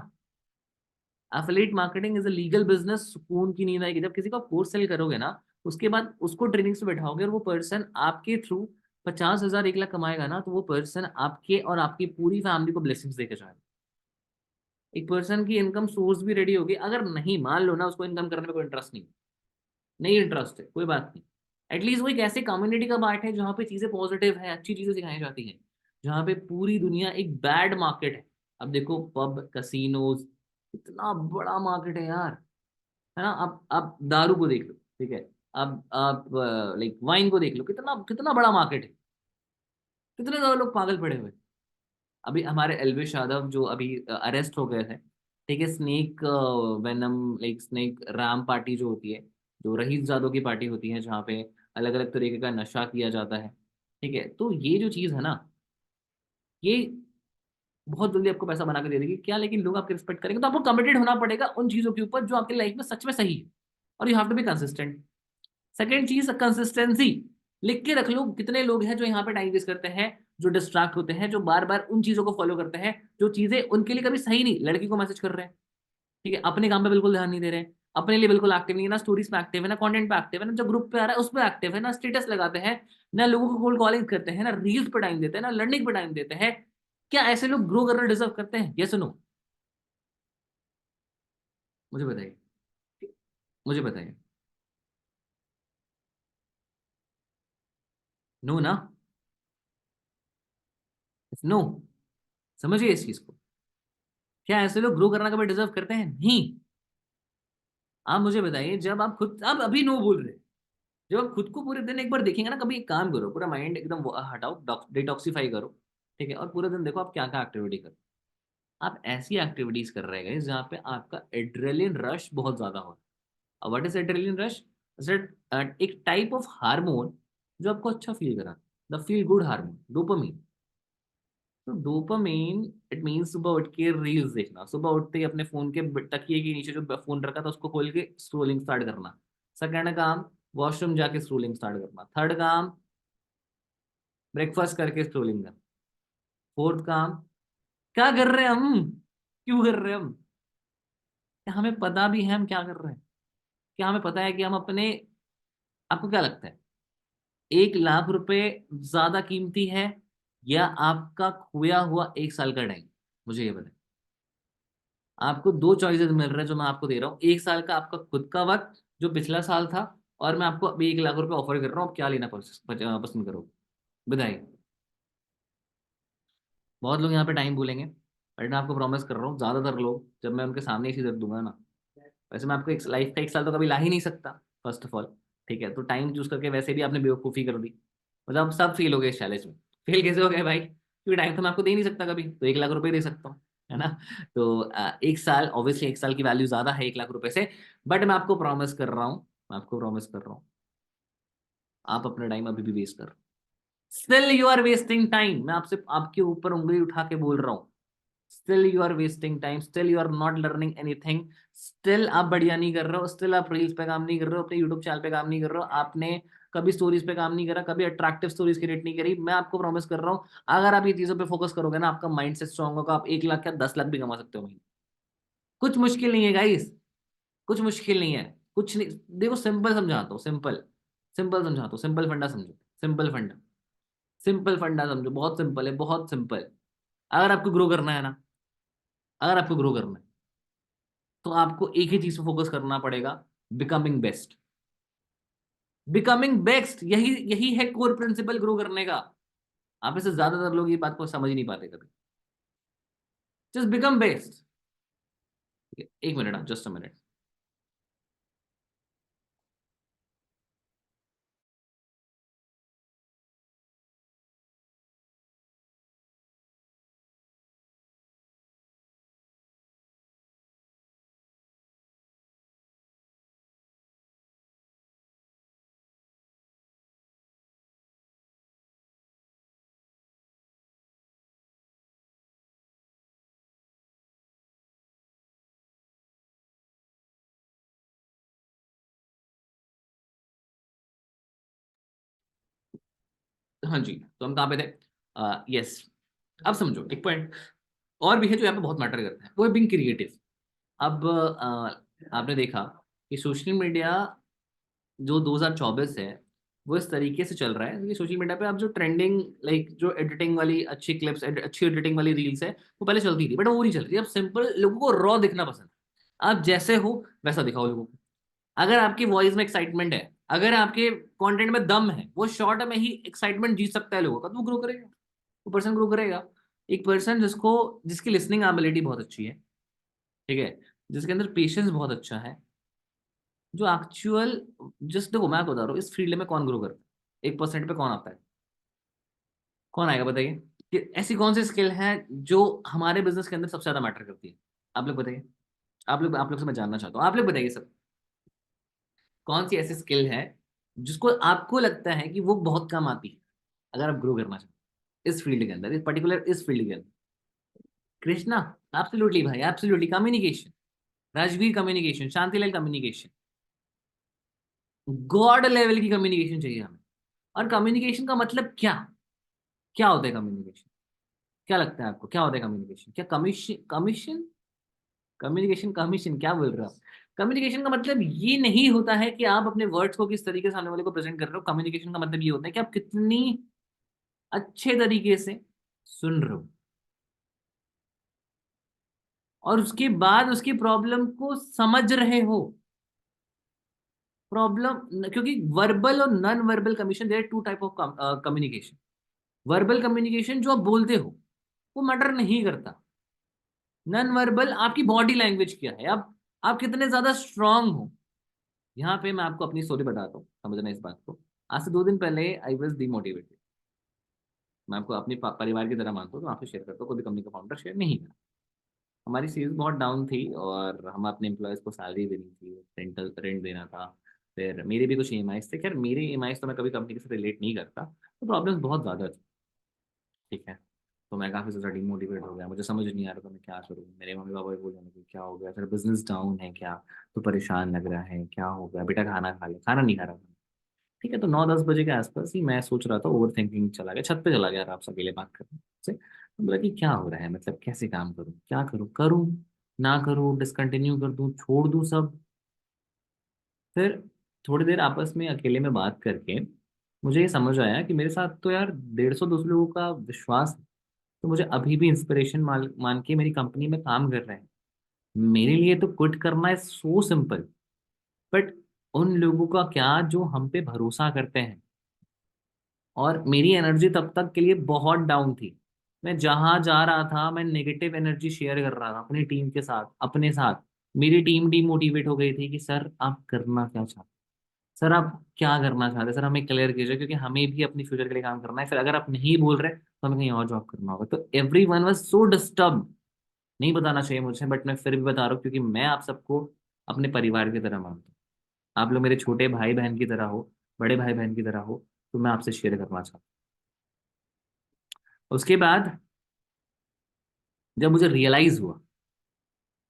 Affiliate marketing is a legal business. सुकून की नींद आएगी जब किसी का कोर्स सेल करोगे ना, उसके बाद उसको ट्रेनिंग्स में बैठाओगे, और वो पर्सन आपके थ्रू 50,000 1 लाख कमाएगा ना, तो वो पर्सन आपके और आपकी पूरी फैमिली को ब्लेसिंग्स देकर जाएगा। एक पर्सन की इनकम सोर्स भी रेडी होगी। अगर नहीं, मान लो ना उसको इनकम करने में कोई इंटरेस्ट नहीं, नहीं इंटरेस्ट है, कोई बात नहीं। एटलीस्ट वो एक ऐसे कम्युनिटी का पार्ट है जहाँ पे चीजें पॉजिटिव है, अच्छी चीजें सिखाई जाती हैं। जहाँ पे पूरी दुनिया एक बैड मार्केट है। अब देखो पब कसिनोज, इतना बड़ा मार्केट है यार, है ना। आप दारू को देख लो, ठीक है, अब आप लाइक वाइन को देख लो, कितना कितना बड़ा मार्केट है, कितने ज्यादा लोग पागल पड़े हुए हैं। अभी हमारे एलविश यादव जो अभी अरेस्ट हो गए थे, ठीक है, snake venom, like snake Ram party जो होती है, जो रईस जादव की पार्टी होती है, जहाँ पे अलग अलग तरीके का नशा किया जाता है, ठीक है। तो ये जो चीज़ है ना, ये बहुत जल्दी आपको पैसा बना के दे देगी क्या, लेकिन लोग आपकी रिस्पेक्ट करेंगे, तो आपको कमिटेड होना पड़ेगा उन चीज़ों के ऊपर जो आपकी लाइफ में सच में सही है, और you have to be consistent. Second चीज कंसिस्टेंसी। लिख के रख लो कितने लोग हैं जो यहाँ पे टाइम वेस्ट करते हैं, जो डिस्ट्रैक्ट होते हैं, जो बार बार उन चीजों को फॉलो करते हैं जो चीजें उनके लिए कभी सही नहीं। लड़की को मैसेज कर रहे हैं, ठीक है, अपने काम पे बिल्कुल ध्यान नहीं दे रहे हैं, अपने लिए बिल्कुल एक्टिव नहीं है, ना स्टोरीज पे एक्टिव है, ना कंटेंट पे एक्टिव है, ना जो ग्रुप पे आ रहा है उस पे एक्टिव है, ना स्टेटस लगाते हैं, ना लोगों को कोल्ड कॉलिंग करते हैं, ना रील्स पे टाइम देते हैं, ना लर्निंग पे टाइम देते हैं। क्या ऐसे लोग ग्रो करना डिजर्व करते हैं? ये सुनो, मुझे बताइए, मुझे बताइए। नो ना? नो। समझिए इस चीज को। क्या ऐसे लोग ग्रो करना कभी डिजर्व करते हैं? नहीं। आप मुझे बताइए, जब आप खुद, आप अभी नो बोल रहे हैं, जब आप खुद को पूरे दिन एक बार देखेंगे ना, कभी एक काम करो, पूरा माइंड एकदम हटाओ, डिटॉक्सिफाई करो, ठीक है, और पूरे दिन देखो आप क्या क्या एक्टिविटी करो। आप ऐसी एक्टिविटीज कर रहे हैं जहाँ पे आपका एड्रेलिन रश बहुत ज्यादा हो। अब व्हाट इज एड्रेलिन रश? एक टाइप ऑफ हार्मोन जो आपको अच्छा फील करा, the feel good hormone, dopamine. तो डोपामीन, इट मीन्स सुबह उठ के रील्स देखना, सुबह उठते ही अपने फोन के तकिए के नीचे जो फोन रखा था उसको खोल के स्क्रोलिंग स्टार्ट करना। सेकंड काम, वॉशरूम जाके स्क्रोलिंग स्टार्ट करना। थर्ड काम, ब्रेकफास्ट करके स्क्रोलिंग करना। फोर्थ काम, क्या कर रहे हैं हम, क्यों कर रहे हैं हम? क्या हमें पता भी है हम क्या कर रहे हैं? क्या हमें पता है कि हम अपने, आपको क्या लगता है 1 लाख रुपए ज्यादा कीमती है या आपका खोया हुआ 1 साल का टाइम? मुझे ये बताएं। आपको दो चॉइसेस मिल रहे हैं जो मैं आपको दे रहा हूँ, 1 साल का आपका खुद का वक्त जो पिछला साल था, और मैं आपको अभी 1 लाख रुपए ऑफर कर रहा हूँ, आप क्या लेना पसंद करोगे? बताइए। बहुत लोग यहाँ पे टाइम भूलेंगे, बट मैं आपको प्रॉमिस कर रहा हूँ ज्यादातर लोग, जब मैं उनके सामने ये चीज रख दूंगा ना, वैसे मैं आपको एक लाइफ का 1 साल तो कभी ला ही नहीं सकता, फर्स्ट ऑफ ऑल, ठीक है, तो टाइम चूज करके वैसे भी आपने बेवकूफ़ी कर दी। मतलब सब फेल हो गए इस चैलेंज में। फेल कैसे हो गए भाई? क्योंकि टाइम तो मैं आपको दे नहीं सकता कभी, तो 1 लाख रुपए दे सकता हूँ, है ना? तो 1 साल, ऑब्वियसली 1 साल की वैल्यू ज्यादा है 1 लाख रुपए से, बट मैं आपको प्रॉमिस कर रहा हूँ, मैं आपको प्रॉमिस कर रहा हूँ, आप अपना टाइम अभी भी वेस्ट कर रहे हो। Still you are wasting time, मैं आपसे आपके ऊपर उंगली उठा के बोल रहा हूँ। Still you are wasting time, still you are not learning anything, still आप बढ़िया नहीं कर रहे हो, स्टिल आप रील्स पे काम नहीं कर रहे हो, अपने यूट्यूब चैनल पे काम नहीं कर रहे हो, आपने कभी स्टोरीज पे काम नहीं करा, कभी अट्रैक्टिव स्टोरीज क्रिएट नहीं करी। मैं आपको प्रॉमिस कर रहा हूँ, अगर आप ये चीजों पे फोकस करोगे ना, आपका माइंड सेट स्ट्रांग होगा, आप 1 लाख क्या 10 लाख भी कमा सकते हो महीने। कुछ मुश्किल नहीं है गाइस, कुछ मुश्किल नहीं है, कुछ नहीं। देखो सिंपल समझाता हूँ, सिंपल, सिंपल समझाता हूँ, सिंपल फंडा समझो, सिंपल फंडा, सिंपल फंडा समझो, बहुत सिंपल है, बहुत सिंपल। अगर आपको ग्रो करना है ना, अगर आपको ग्रो करना है, तो आपको एक ही चीज पे फोकस करना पड़ेगा, बिकमिंग बेस्ट। बिकमिंग बेस्ट, यही यही है कोर प्रिंसिपल ग्रो करने का। आप में से ज्यादातर लोग ये बात को समझ ही नहीं पाते कभी। Just become best. 1 minute, just a minute. हाँ जी, तो हम कहाँ पे थे? यस। अब समझो एक पॉइंट और भी है जो यहाँ पे बहुत मैटर करता है, वो है बीइंग क्रिएटिव। अब आपने देखा कि सोशल मीडिया जो 2024 है, वो इस तरीके से चल रहा है कि सोशल मीडिया पे अब जो ट्रेंडिंग, लाइक जो एडिटिंग वाली अच्छी क्लिप्स, अच्छी एडिटिंग वाली रील्स है, वो पहले चलती थी, बट वो नहीं चल रही अब। सिंपल, लोगों को रॉ दिखना पसंद है। आप जैसे हो वैसा दिखाओ लोगों को। अगर आपकी वॉइस में एक्साइटमेंट है, अगर आपके कंटेंट में दम है, वो शॉर्ट में ही एक्साइटमेंट जीत सकता है लोगों का, तो वो ग्रो करेगा, वो पर्सन ग्रो करेगा। एक पर्सन जिसको, जिसकी लिसनिंग एबिलिटी बहुत अच्छी है, ठीक है, जिसके अंदर पेशेंस बहुत अच्छा है, जो एक्चुअल, जस्ट देखो मैं आपको बता रहा हूँ, इस फील्ड में कौन ग्रो करता है, 1% पे कौन आता है? कौन आएगा बताइए? कि ऐसी कौन सी स्किल है जो हमारे बिजनेस के अंदर सबसे ज्यादा मैटर करती है? आप लोग बताइए। आप लोग से मैं जानना चाहता हूँ, आप लोग बताइए सब। कौन सी ऐसी स्किल है जिसको आपको लगता है कि वो बहुत काम आती है अगर आप ग्रो करना चाहते हैं इस फील्ड के अंदर, इस पर्टिकुलर इस फील्ड के अंदर? कृष्णा, एब्सोल्युटली भाई, absolutely communication. Rajveer communication, Shantilal communication. God level की कम्युनिकेशन चाहिए हमें। और कम्युनिकेशन का मतलब क्या? क्या होता है कम्युनिकेशन? क्या लगता है आपको क्या होता है कम्युनिकेशन? क्या कमीशन कमीशन कम्युनिकेशन कमीशन क्या बोल रहे हो? कम्युनिकेशन का मतलब ये नहीं होता है कि आप अपने वर्ड्स को किस तरीके से सामने वाले को प्रेजेंट कर रहे हो। कम्युनिकेशन का मतलब ये होता है कि आप कितनी अच्छे तरीके से सुन रहे हो और उसके बाद उसकी प्रॉब्लम को समझ रहे हो। प्रॉब्लम, क्योंकि वर्बल और non verbal communication, there two type of communication. Verbal communication जो आप बोलते हो वो मैटर नहीं करता। नॉन वर्बल आपकी बॉडी लैंग्वेज क्या है, आप कितने ज्यादा स्ट्रांग हो। यहाँ पे मैं आपको अपनी स्टोरी बताता हूँ, समझना इस बात को। आज से 2 दिन पहले आई वॉज डिमोटिवेटेड। मैं आपको अपने परिवार की तरह मानता हूँ तो आपसे शेयर करता हूँ, कोई भी कंपनी का फाउंडर शेयर नहीं करा। हमारी सेल्स बहुत डाउन थी और हम अपने एम्प्लॉयज़ को सैलरी देनी थी, रेंट देना था। फिर मेरे भी कुछ ईएमआईज थे। खैर मेरे ईएमआईज तो मैं कभी कंपनी के साथ रिलेट नहीं करता, तो प्रॉब्लम्स बहुत ज़्यादा थी। ठीक है। तो मैं काफ़ी ज़्यादा डिमोटिवेट हो गया, मुझे समझ नहीं आ रहा था मैं क्या करूँ। मेरे मम्मी पापा भी बोल रहे थे क्या हो गया, तेरा बिजनेस डाउन है क्या, तो परेशान लग रहा है, क्या हो गया बेटा, खाना खा ले। खाना नहीं खा रहा था। ठीक है, तो 9-10 बजे के आसपास ही मैं सोच रहा था, ओवर थिंकिंग चला गया, छत पे चला गया आराम से अकेले बात करने से। तो बोला कि क्या हो रहा है, मतलब कैसे काम करूँ, क्या करूँ, करूँ ना करूँ, डिसकंटिन्यू कर दूँ, छोड़ दूँ सब। फिर थोड़ी देर आपस में अकेले में बात करके मुझे ये समझ आया कि मेरे साथ तो यार 150-200 लोगों का विश्वास है, तो मुझे अभी भी इंस्पिरेशन मान मान के मेरी कंपनी में काम कर रहे हैं। मेरे लिए तो क्विट करना है सो सिंपल। बट उन लोगों का क्या जो हम पे भरोसा करते हैं। और मेरी एनर्जी तब तक के लिए बहुत डाउन थी। मैं जहां जा रहा था मैं नेगेटिव एनर्जी शेयर कर रहा था अपनी टीम के साथ, अपने साथ। मेरी टीम डीमोटिवेट हो गई थी कि सर आप करना क्या चाहते, सर आप क्या करना चाहते हैं, सर हमें क्लियर कीजिए, क्योंकि हमें भी अपनी फ्यूचर के लिए काम करना है। फिर अगर आप नहीं बोल रहे तो हमें कहीं और जॉब करना होगा। तो every one was so disturb. नहीं बताना चाहिए मुझे, बट मैं फिर भी बता रहा हूँ क्योंकि मैं आप सबको अपने परिवार की तरह मानता हूँ। आप लोग मेरे छोटे भाई बहन की तरह हो, बड़े भाई बहन की तरह हो। तो मैं आपसे शेयर करना चाहता हूँ। उसके बाद जब मुझे रियलाइज हुआ,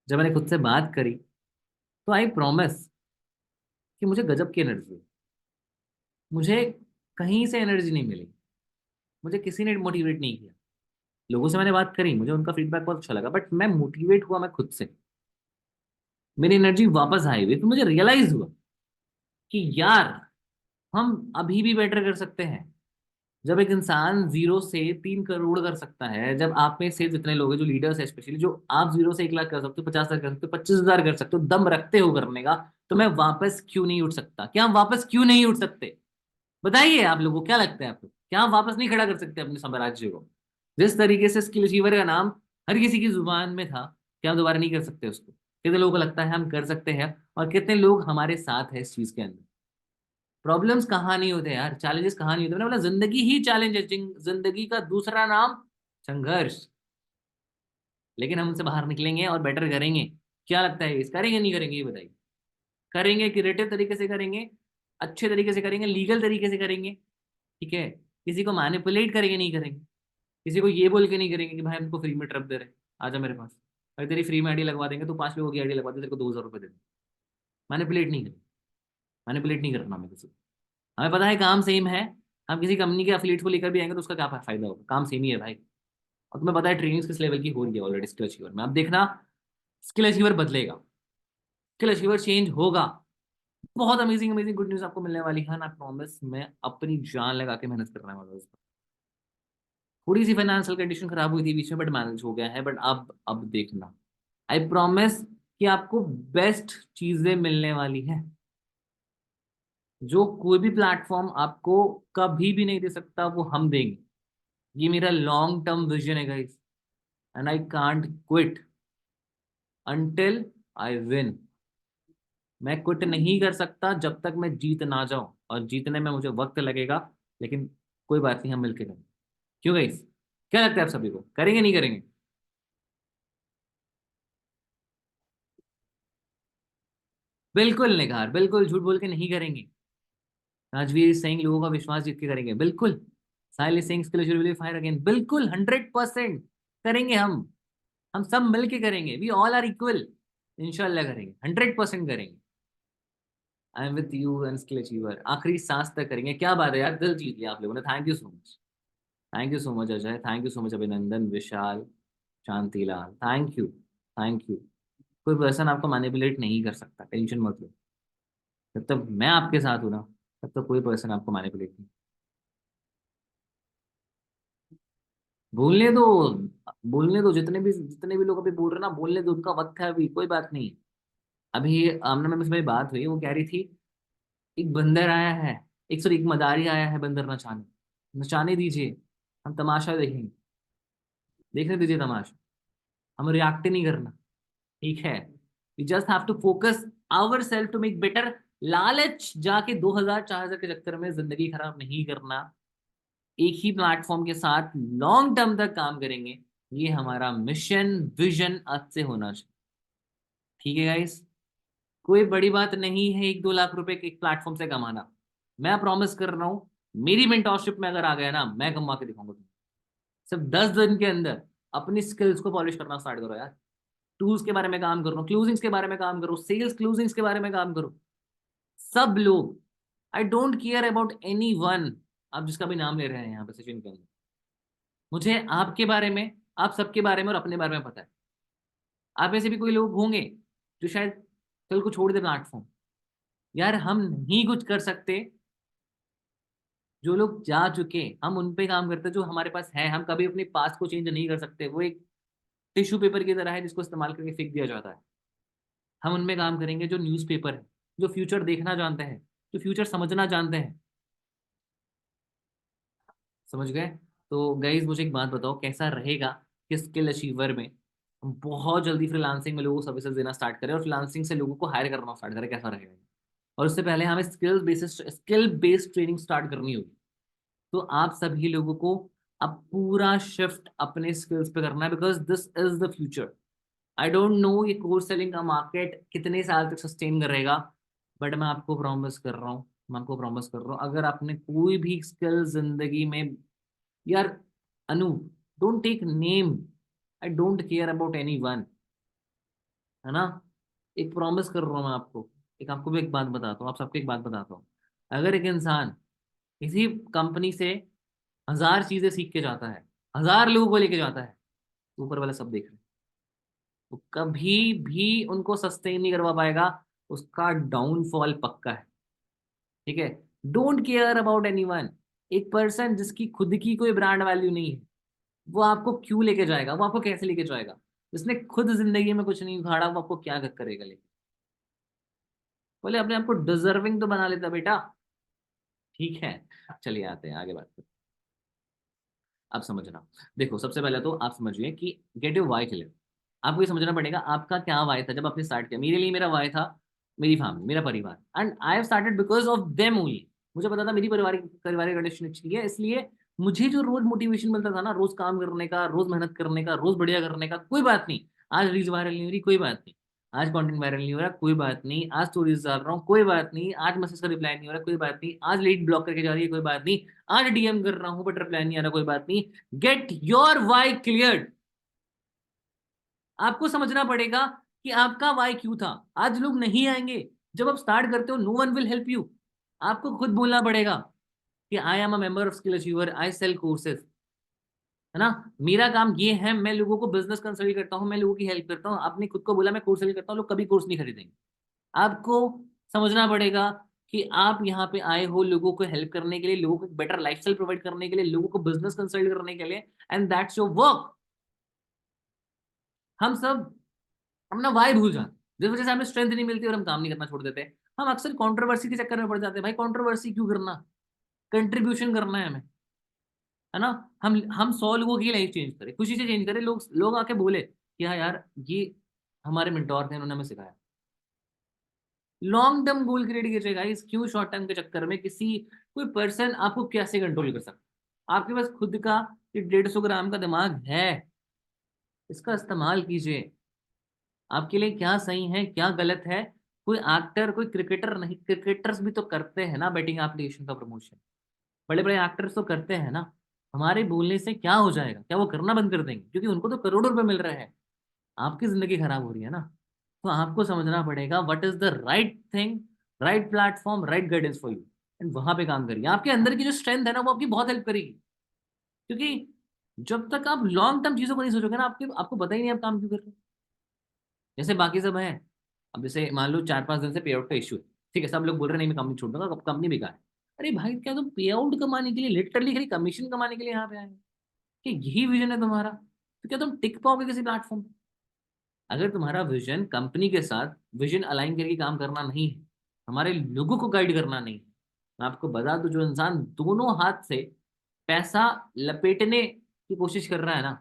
जब मैंने खुद से बात करी, तो आई प्रॉमिस कि मुझे गजब की एनर्जी है। मुझे कहीं से एनर्जी नहीं मिली, मुझे किसी ने मोटिवेट नहीं किया। लोगों से मैंने बात करी, मुझे उनका फीडबैक बहुत अच्छा लगा, बट मैं मोटिवेट हुआ मैं खुद से। मेरी एनर्जी वापस आई हुई, तो मुझे रियलाइज हुआ कि यार हम अभी भी बेटर कर सकते हैं। जब एक इंसान 0 से 3 करोड़ कर सकता है, जब आप में से जितने लोग हैं जो लीडर्स है स्पेशली, जो आप 0 से 1 लाख कर सकते हो, 50,000 कर सकते हो, 25,000 कर सकते हो, दम रखते हो करने का, तो मैं वापस क्यों नहीं उठ सकता? क्या हम वापस क्यों नहीं उठ सकते? बताइए, आप लोगों को क्या लगता है? आपको क्या हम वापस नहीं खड़ा कर सकते अपने साम्राज्य को? जिस तरीके से स्किल अचीवर का नाम हर किसी की जुबान में था, क्या हम दोबारा नहीं कर सकते उसको? कितने लोगों को लगता है हम कर सकते हैं, और कितने लोग हमारे साथ है इस चीज के अंदर? प्रॉब्लम्स कहाँ नहीं होते यार, चैलेंजेस कहाँ नहीं होते? मैंने बोला जिंदगी ही चैलेंज है, जिंदगी का दूसरा नाम संघर्ष। लेकिन हम उनसे बाहर निकलेंगे और बेटर करेंगे। क्या लगता है, इस करेंगे नहीं करेंगे ये बताइए? करेंगे, क्रिएटिव तरीके से करेंगे, अच्छे तरीके से करेंगे, लीगल तरीके से करेंगे। ठीक है। किसी को मैनिपुलेट करेंगे नहीं करेंगे। किसी को ये बोल के नहीं करेंगे कि भाई हमको फ्री में ट्रप दे रहे हैं, आजा मेरे पास। अगर तेरी फ्री में आईडी लगवा देंगे तो 5 लोगों की आईडी लगवा दे, तेरे को 2,000 रुपये दे देंगे। मैनिपुलेट नहीं करेंगे। मैनिपुलेट नहीं करना हमें किसी को। हमें पता है काम सेम है। हम किसी कंपनी के एफिलिएट को लेकर भी आएंगे तो उसका क्या फायदा होगा? काम सेम ही है भाई। और तुम्हें पता है ट्रेनिंग किस लेवल की हो रही है ऑलरेडी स्किल अचीवर में। अब देखना, स्किल अचीवर बदलेगा, स्किल अचीवर चेंज होगा। बहुत अमेजिंग अमेजिंग गुड न्यूज आपको मिलने वाली है ना, प्रॉमिस। मैं अपनी जान लगा के मेहनत करने वाला हूँ इस पर। थोड़ी सी फाइनेंशियल कंडीशन खराब हुई थी बीच में, बट मैनेज हो गया है। बट अब देखना, आई प्रॉमिस कि आपको बेस्ट चीजें मिलने वाली है, जो कोई भी प्लेटफॉर्म आपको कभी भी नहीं दे सकता, वो हम देंगे। ये मेरा लॉन्ग टर्म विजन है guys, and I can't quit until I win. मैं क्विट नहीं कर सकता जब तक मैं जीत ना जाऊं, और जीतने में मुझे वक्त लगेगा। लेकिन कोई बात नहीं, हम मिलके करेंगे। क्यों गाइस? क्या लगता है आप सभी को, करेंगे नहीं करेंगे? बिल्कुल निखार, बिल्कुल झूठ बोल के नहीं करेंगे। राजवीर सिंह लोगों का विश्वास जीत के करेंगे, बिल्कुल। साइली सिंह विल फायर अगेन, बिल्कुल 100% करेंगे हम सब मिलके करेंगे, वी ऑल आर इक्वल। इंशाल्लाह करेंगे, 100% करेंगे। I am with you and skill achiever, आखिरी सांस तक करेंगे। क्या बात है यार, दिल जीत लिया आप लोगों ने, thank you so much. Thank you so much Ajay, thank you so much Abhinandan, Vishal, Shantilal, thank you, thank you. कोई पर्सन आपको मैनिपुलेट नहीं कर सकता, टेंशन मत लो। जब तक मैं आपके साथ हूं ना, तब तक कोई पर्सन आपको मैनिपुलेट नहीं। बोलने दो, बोलने दो, जितने भी लोग अभी बोल रहे हैं ना, बोलने दो, उनका वक्त है अभी, कोई बात नहीं। अभी आमना मैम से मेरी बात हुई, वो कह रही थी एक बंदर आया है, एक सॉरी एक मदारी आया है बंदर नचाने, नचाने दीजिए, हम तमाशा देखेंगे, देखने दीजिए तमाशा, हमें रिएक्ट नहीं करना, ठीक है? We just have to focus our self to make better. लालच जाके 2000 4000 के चक्कर में जिंदगी खराब नहीं करना। एक ही प्लेटफॉर्म के साथ लॉन्ग टर्म तक काम करेंगे, ये हमारा मिशन विजन आज से होना चाहिए। ठीक है गाइस, कोई बड़ी बात नहीं है 1-2 लाख रुपए एक प्लेटफॉर्म से कमाना। मैं प्रॉमिस कर रहा हूँ, मेरी मेंटोरशिप में अगर आ गया ना, मैं कमा के दिखाऊंगा तुम्हें। सिर्फ 10 दिन के अंदर अपनी स्किल्स को पॉलिश करना स्टार्ट करो यार। टूल्स के बारे में काम करो, क्लोजिंग्स के बारे में काम करो, सेल्स क्लोजिंग्स के बारे में काम करो। सब लोग, आई don't care about any one, आप जिसका भी नाम ले रहे हैं यहाँ पे सेशन के अंदर, मुझे आपके बारे में, आप सबके बारे में और अपने बारे में पता है। आप ऐसे भी कोई लोग होंगे जो शायद कल को छोड़ दे प्लेटफॉर्म। यार हम नहीं कुछ कर सकते, जो लोग जा चुके हम उन पे काम करते हैं। जो हमारे पास है, हम कभी अपने पास्ट को चेंज नहीं कर सकते, वो एक टिश्यू पेपर की तरह है जिसको इस्तेमाल करके फेंक दिया जाता है। हम उनमें काम करेंगे जो न्यूज़पेपर है, जो फ्यूचर देखना जानते हैं, जो फ्यूचर समझना जानते हैं। समझ गए? तो गाइज मुझे एक बात बताओ, कैसा रहेगा कि स्किल अचीवर में हम बहुत जल्दी फ्रीलांसिंग में लोगों को सर्विसेज देना स्टार्ट करें और फ्रीलांसिंग से लोगों को हायर करना स्टार्ट करें, कैसा रहेगा? और उससे पहले हमें स्किल बेस्ड ट्रेनिंग स्टार्ट करनी होगी। तो आप सभी लोगों को अब पूरा शिफ्ट अपने स्किल्स पे करना है, because this is the future. I don't no ये कोर्स सेलिंग का मार्केट कितने साल तक सस्टेन करेगा, बट मैं आपको प्रॉमिस कर रहा हूँ, मैं आपको प्रॉमिस कर रहा हूँ, अगर आपने कोई भी स्किल जिंदगी में, यार Anu, don't take name, I don't care about anyone, है ना? एक प्रॉमिस कर रहा हूँ मैं आपको, एक आपको भी एक बात बताता हूँ, आप सबको एक बात बताता हूँ। अगर एक इंसान किसी कंपनी से 1000 चीजें सीख के जाता है, 1000 लोगों को लेके जाता है, तो ऊपर वाला सब देख रहे हैं, तो कभी भी उनको सस्टेन नहीं करवा पाएगा, उसका डाउनफॉल पक्का है। ठीक है? Don't care about anyone. एक पर्सन जिसकी खुद की कोई ब्रांड वैल्यू नहीं है, वो आपको क्यों लेके जाएगा, वो आपको कैसे लेके जाएगा? जिसने खुद जिंदगी में कुछ नहीं उखाड़ा, वो आपको क्या करेगा लेके? बोले अपने आपको डिजर्विंग तो बना लेता बेटा। ठीक है, चलिए आते हैं आगे बात करते हैं। आप समझना, देखो सबसे पहले तो आप समझिए कि गेट योर वाई क्लियर। आपको ये समझना पड़ेगा आपका क्या वाई था जब आपने स्टार्ट किया। मेरे लिए मेरा वाई था मेरी फैमिली, मेरा परिवार, and I have started because of them only. मुझे पता था मेरी पारिवारिक कंडीशन अच्छी है, इसलिए मुझे जो रोज मोटिवेशन मिलता था ना, रोज काम करने का, रोज मेहनत करने का, रोज बढ़िया करने का, कोई बात नहीं आज रील्स वायरल नहीं हो रही, कोई बात नहीं आज कंटेंट वायरल नहीं हो रहा, कोई बात नहीं आज स्टोरीज डाल रहा हूँ, कोई बात नहीं आज मैसेज का रिप्लाई नहीं हो रहा, कोई बात नहीं आज लीड ब्लॉक करके जा रही है, कोई बात नहीं आज डीएम कर रहा हूँ बट रिप्लाई नहीं आ रहा, कोई बात नहीं। Get your why clear. आपको समझना पड़ेगा कि आपका वाई क्यों था। आज लोग नहीं आएंगे, जब आप स्टार्ट करते हो no one will help you. आपको खुद बोलना पड़ेगा कि I am a member of Skill Achiever, I sell courses, है ना? मेरा काम ये है, मैं लोगों को बिजनेस कंसल्ट करता हूँ, मैं लोगों की हेल्प करता हूँ। आपने खुद को बोला मैं कोर्स सेल करता हूँ, लोग कभी कोर्स नहीं खरीदेंगे। आपको समझना पड़ेगा कि आप यहाँ पे आए हो लोगों को हेल्प करने के लिए, लोगों को बेटर लाइफस्टाइल प्रोवाइड करने के लिए, लोगों को बिजनेस कंसल्ट करने के लिए, एंड दैट्स योर वर्क। हम सब अपना वाई भूल जाते, जिस वजह से हमें स्ट्रेंथ नहीं मिलती और हम काम नहीं करना छोड़ देते। हम अक्सर कंट्रोवर्सी के चक्कर में पड़ जाते हैं। भाई कंट्रोवर्सी क्यों करना, कंट्रीब्यूशन करना है हमें, है ना? हम 100 लोगों की लाइफ चेंज करें, खुशी से चेंज करें, लोग लोग आके बोले कि हाँ यार ये हमारे मेंटोर थे, उन्होंने हमें सिखाया। लॉन्ग टर्म गोल क्रिएट कीजिए गाइस, क्यों शॉर्ट टर्म के चक्कर में किसी, कोई पर्सन आपको कैसे कंट्रोल कर सकता है? आपके पास खुद का ये 150 ग्राम का दिमाग है, इसका इस्तेमाल कीजिए। आपके लिए क्या सही है क्या गलत है, कोई एक्टर कोई क्रिकेटर नहीं, क्रिकेटर्स भी तो करते हैं ना बेटिंग एप्लीकेशन का प्रमोशन, बड़े बड़े एक्टर्स तो करते हैं ना। हमारे बोलने से क्या हो जाएगा, क्या वो करना बंद कर देंगे? क्योंकि उनको तो करोड़ों रुपए मिल रहे हैं, आपकी जिंदगी खराब हो रही है ना। तो आपको समझना पड़ेगा what is the right thing, right platform, right guidance for you, and वहां पे काम करिए। आपके अंदर की जो स्ट्रेंथ है ना वो आपकी बहुत हेल्प करेगी। क्योंकि जब तक आप लॉन्ग टर्म चीजों को नहीं सोचोगे ना, आपके आपको पता ही नहीं आप काम क्यों कर रहे हो। जैसे बाकी सब है, अब जैसे मान लो 4-5 दिन से पे आउट का इशू है, ठीक है, सब लोग बोल रहे हैं नहीं मैं कंपनी छोड़ दूंगा, कंपनी बेकार है। अरे भाई क्या तुम पे आउट कमाने के लिए, लिटरली खाली कमीशन कमाने के लिए यहाँ पे आए हो? कि यही विजन है तुम्हारा? तो क्या तुम टिक पाओगे किसी प्लेटफॉर्म पे? अगर तुम्हारा विजन कंपनी के साथ विजन अलाइन करके काम करना नहीं है, हमारे लोगों को गाइड करना नहीं है, मैं आपको बता दूं, जो इंसान दोनों हाथ से पैसा लपेटने की कोशिश कर रहा है ना,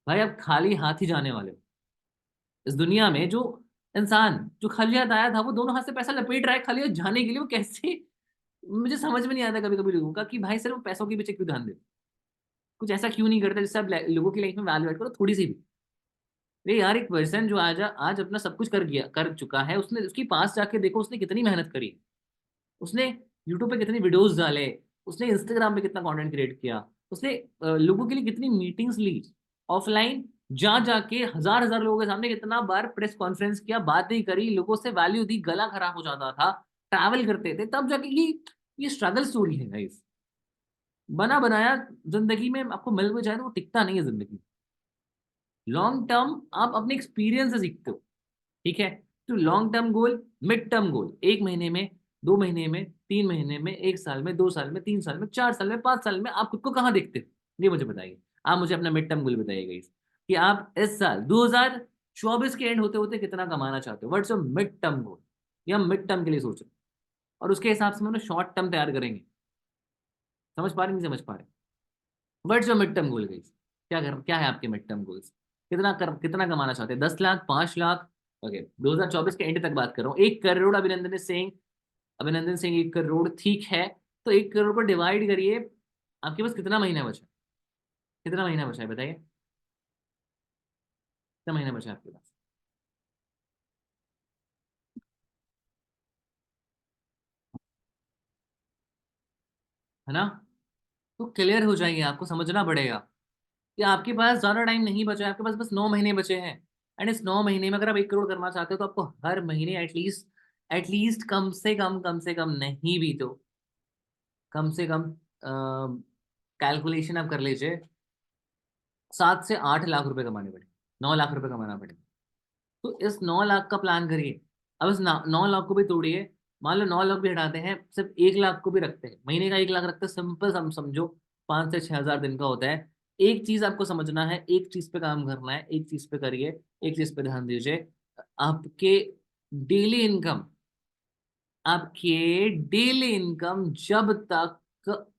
भाई आप खाली हाथ ही जाने वाले हो। इस दुनिया में जो इंसान जो खाली हाथ आया था वो दोनों हाथ से पैसा लपेट रहा है खाली हाथ जाने के लिए, वो कैसे? मुझे समझ में नहीं आता कभी कभी लोगों का कि भाई सिर्फ पैसों के पीछे क्यों ध्यान दे, कुछ ऐसा क्यों नहीं करते जिससे आप लोगों की लाइफ में वैल्यू ऐड करो थोड़ी सी भी। ये यार एक पर्सन जो आज आज अपना सब कुछ कर चुका है, उसने उसके पास जाके देखो उसने कितनी मेहनत करी, उसने यूट्यूब पे कितनी वीडियोस डाले, उसने इंस्टाग्राम पे कितना कंटेंट क्रिएट किया, उसने लोगों के लिए कितनी मीटिंग्स ली ऑफलाइन, जा जाके हजार हजार लोगों के सामने कितना बार प्रेस कॉन्फ्रेंस किया, बातें करी, लोगों से वैल्यू दी, गला खराब हो जाता था, ट्रैवल करते थे, तब जाके ये स्ट्रगल स्टोरी है गाइस। बना बनाया जिंदगी में आपको मिल भी जाए तो वो टिकता नहीं है जिंदगी। लॉन्ग टर्म आप अपने एक्सपीरियंस से सीखते हो, ठीक है। तो long term goal, mid term goal, 1 महीने में, 2 महीने में, 3 महीने में, 1 साल में, 2 साल में, 3 साल में, 4 साल में, 5 साल में आप खुद को कहाँ देखते हो, ये मुझे बताइए। आप मुझे अपना मिड टर्म गोल बताइएगा इस, कि आप इस साल 2024 के एंड होते होते कितना कमाना चाहते हो, what's your mid term goal, ये हम मिड टर्म के लिए सोच रहे हैं। और उसके हिसाब से हम लोग शॉर्ट टर्म तैयार करेंगे। समझ पा रहे नहीं समझ पा रहे? What's your mid term goal guys, क्या है आपके मिड टर्म गोल्स? कितना कमाना चाहते हैं, 10 लाख, 5 लाख? ओके, 2024 के एंड तक बात कर रहा हूँ। 1 करोड़ अभिनंदन सिंह, अभिनंदन सिंह 1 करोड़, ठीक है। तो 1 करोड़ को डिवाइड करिए, आपके पास कितना महीना बचा? कितना महीना बचा है बताइए, कितना महीना बचा है आपके पास? है ना? तो क्लियर हो जाएंगे, आपको समझना पड़ेगा कि आपके पास ज्यादा टाइम नहीं बचा है, आपके पास बस 9 महीने बचे हैं। एंड इस 9 महीने में अगर आप 1 करोड़ करना चाहते हो तो आपको हर महीने एटलीस्ट कम से कम नहीं भी तो कम से कम कैलकुलेशन आप कर लीजिए, 7 से 8 लाख रुपए कमाने पड़े, 9 लाख रुपए कमाना पड़ेगा। तो इस 9 लाख का प्लान करिए। अब इस 9 लाख को भी तोड़िए, मान लो 9 लाख भी हटाते हैं, सिर्फ 1 लाख को भी रखते हैं, महीने का 1 लाख रखते हैं, सिंपल समझो 5 से 6 हज़ार दिन का होता है। एक चीज आपको समझना है, एक चीज पे काम करना है, एक चीज पे करिए, एक चीज पे ध्यान दीजिए। आपके डेली इनकम आपके डेली इनकम जब तक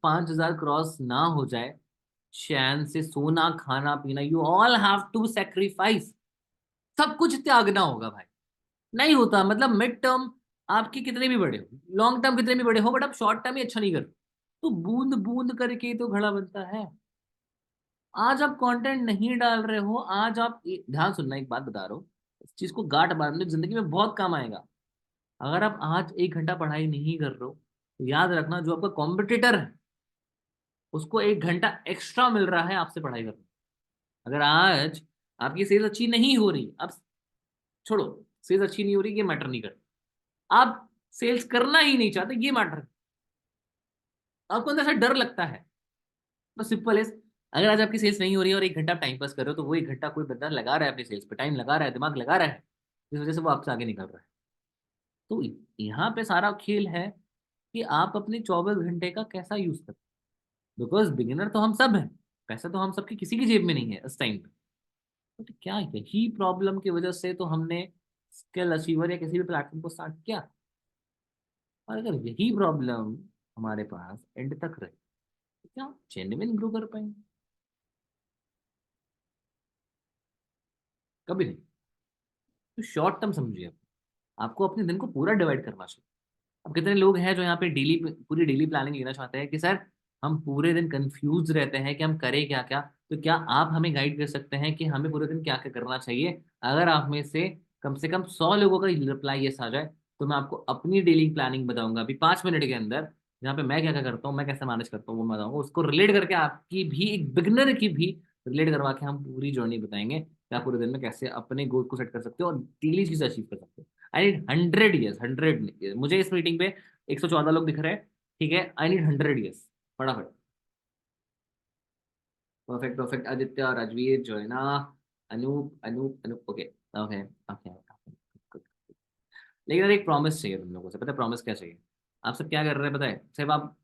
5 हज़ार क्रॉस ना हो जाए, चैन से सोना खाना पीना, you all have to sacrifice, सब कुछ त्यागना होगा भाई। नहीं होता मतलब मिड टर्म आपके कितने भी बड़े हो, लॉन्ग टर्म कितने भी बड़े हो, बट आप शॉर्ट टर्म ही अच्छा नहीं कर, तो बूंद बूंद करके तो घड़ा बनता है। आज आप कंटेंट नहीं डाल रहे हो, आज आप ध्यान सुनना, एक बात बता रहा हूँ, इस चीज को गांठ बांधने जिंदगी में बहुत काम आएगा। अगर आप आज 1 घंटा पढ़ाई नहीं कर रहे हो, तो याद रखना जो आपका कॉम्पिटिटर है उसको 1 घंटा एक्स्ट्रा मिल रहा है आपसे पढ़ाई करना। अगर आज आपकी सेल्स अच्छी नहीं हो रही, अब छोड़ो, सेल्स अच्छी नहीं हो रही ये मैटर नहीं करता, आप सेल्स करना ही नहीं चाहते ये मैटर, आपको अंदर से डर लगता है, तो सिंपल है। अगर आज आपकी सेल्स नहीं हो रही है और 1 घंटा आप टाइम पास कर रहे हो, तो वो 1 घंटा कोई बंदा लगा रहा है अपनी सेल्स पे, टाइम लगा रहा है, दिमाग लगा रहा है, इस वजह से वो आपसे आगे निकल रहा है। तो यहाँ पे सारा खेल है कि आप अपने 24 घंटे का कैसा यूज करते हैं, बिकॉज बिगिनर तो हम सब हैं, पैसा तो हम सबकी किसी की जेब में नहीं है इस टाइम पे। तो क्या यही प्रॉब्लम की वजह से तो हमने स्किल अचीवर या किसी भी प्लेटफॉर्म को स्टार्ट किया? और अगर यही प्रॉब्लम हमारे पास एंड तक रहे तो क्या जेन्युइन ग्रो कर पाएंगे? कभी नहीं। तो शॉर्ट टर्म समझिए, आपको अपने दिन को पूरा डिवाइड करना चाहिए। अब कितने लोग हैं जो यहाँ पे डेली पूरी डेली प्लानिंग लेना चाहते हैं कि सर हम पूरे दिन कंफ्यूज रहते हैं कि हम करें क्या क्या, तो क्या आप हमें गाइड कर सकते हैं कि हमें पूरे दिन क्या क्या करना चाहिए? अगर आप में से कम 100 लोगों का रिप्लाई यस आ जाए, तो मैं आपको अपनी डेली प्लानिंग बताऊंगा अभी 5 मिनट के अंदर, जहाँ पे मैं क्या क्या करता हूँ, मैं कैसे मैनेज करता हूँ वो मैं बताऊंगा। उसको रिलेट करके आपकी भी, एक बिगनर की भी रिलेट करवा के हम पूरी जर्नी बताएंगे कि आप पूरे दिन में कैसे अपने गोल को सेट कर सकते हो और डेली चीजें अचीव कर सकते हो। आई नीड 100 ईयर्स, 100। मुझे इस मीटिंग पे 114 लोग दिख रहे हैं, ठीक है, आई नीड 100 ईयर्स, फटाफट। Perfect perfect, Aditya, Rajveer, Joyna, Anup Anup Anup, okay okay okay. लेकिन यार एक प्रॉमिस चाहिए तुम लोगों से, पता है प्रॉमिस क्या चाहिए? आप सब क्या कर रहे हैं पता है? सिर्फ आप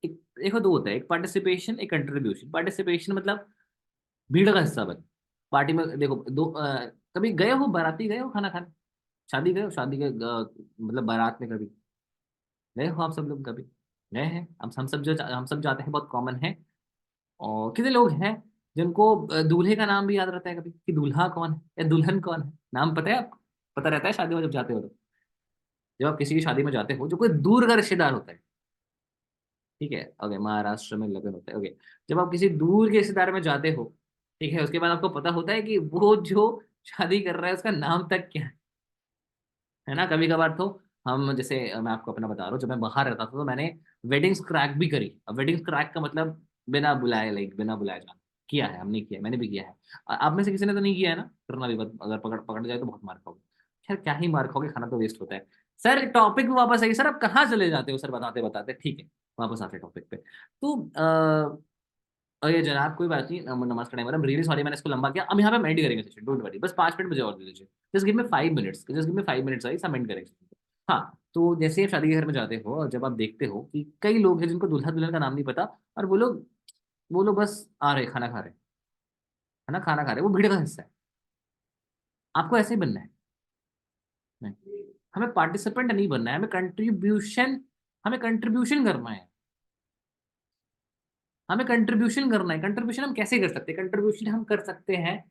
एक, देखो दो होता है, एक पार्टिसिपेशन, एक कंट्रीब्यूशन। पार्टिसिपेशन मतलब भीड़ का हिस्सा बन, पार्टी में देखो दो कभी गए हो बाराती, गए हो खाना खाने, शादी गए हो, शादी के मतलब बारात में कभी गए हो आप सब लोग? कभी गए हैं? हम सब जाते हैं, बहुत कॉमन है। और कितने लोग हैं जिनको दूल्हे का नाम भी याद रहता है कभी, कि दूल्हा कौन है या दुल्हन कौन है? नाम पता है आपको? पता रहता है शादी में जब जाते हो तो? जब आप किसी की शादी में जाते हो जो कोई दूर का रिश्तेदार होता है, ठीक है, ओके, महाराष्ट्र में लगन होता है, ओके, जब आप किसी दूर के रिश्तेदार में जाते हो, ठीक है, उसके बाद आपको पता होता है कि वो जो शादी कर रहा है उसका नाम तक क्या है ना? कभी कभार तो हम, जैसे मैं आपको अपना बता रहा हूँ, जब मैं बाहर रहता था तो मैंने वेडिंग्स क्रैक भी करी। अब वेडिंग्स क्रैक का मतलब बिना बुलाए, लाइक बिना बुलाए जाना, किया है, हमने किया है, मैंने भी किया है। आप में से किसी ने तो नहीं किया है ना? करना भी मत, अगर पकड़ पकड़ जाए तो बहुत मार खाओगे। खैर क्या ही मार खाओगे, खाना तो वेस्ट होता है। सर टॉपिक पे वापस आइए, सर आप कहाँ चले जाते हो सर, बताते बताते, ठीक है, वापस आते टॉपिक पे। तो अरे जनाब कोई बात नहीं, नमाज का टाइम है, रियली सॉरी मैंने इसको लंबा किया। अब यहाँ पे एंड करेंगे सेशन, डोंट वरी, बस 5 मिनट मुझे और दे दीजिए। Just give me 5 minutes, just give me 5 minutes, I सब एंड करेंगे। हाँ, तो जैसे आप शादी के घर में जाते हो और जब आप देखते हो कि कई लोग हैं जिनको दूल्हा दुल्हन का नाम नहीं पता, और वो लोग बस आ रहे, खाना खा रहे, है ना, खाना खा रहे, वो भीड़ का हिस्सा है। आपको ऐसे ही बनना है? नहीं, हमें पार्टिसिपेंट नहीं बनना है, हमें कंट्रीब्यूशन करना है। हमें कंट्रीब्यूशन करना है। कंट्रीब्यूशन हम कैसे कर सकते हैं? कंट्रीब्यूशन हम कर सकते हैं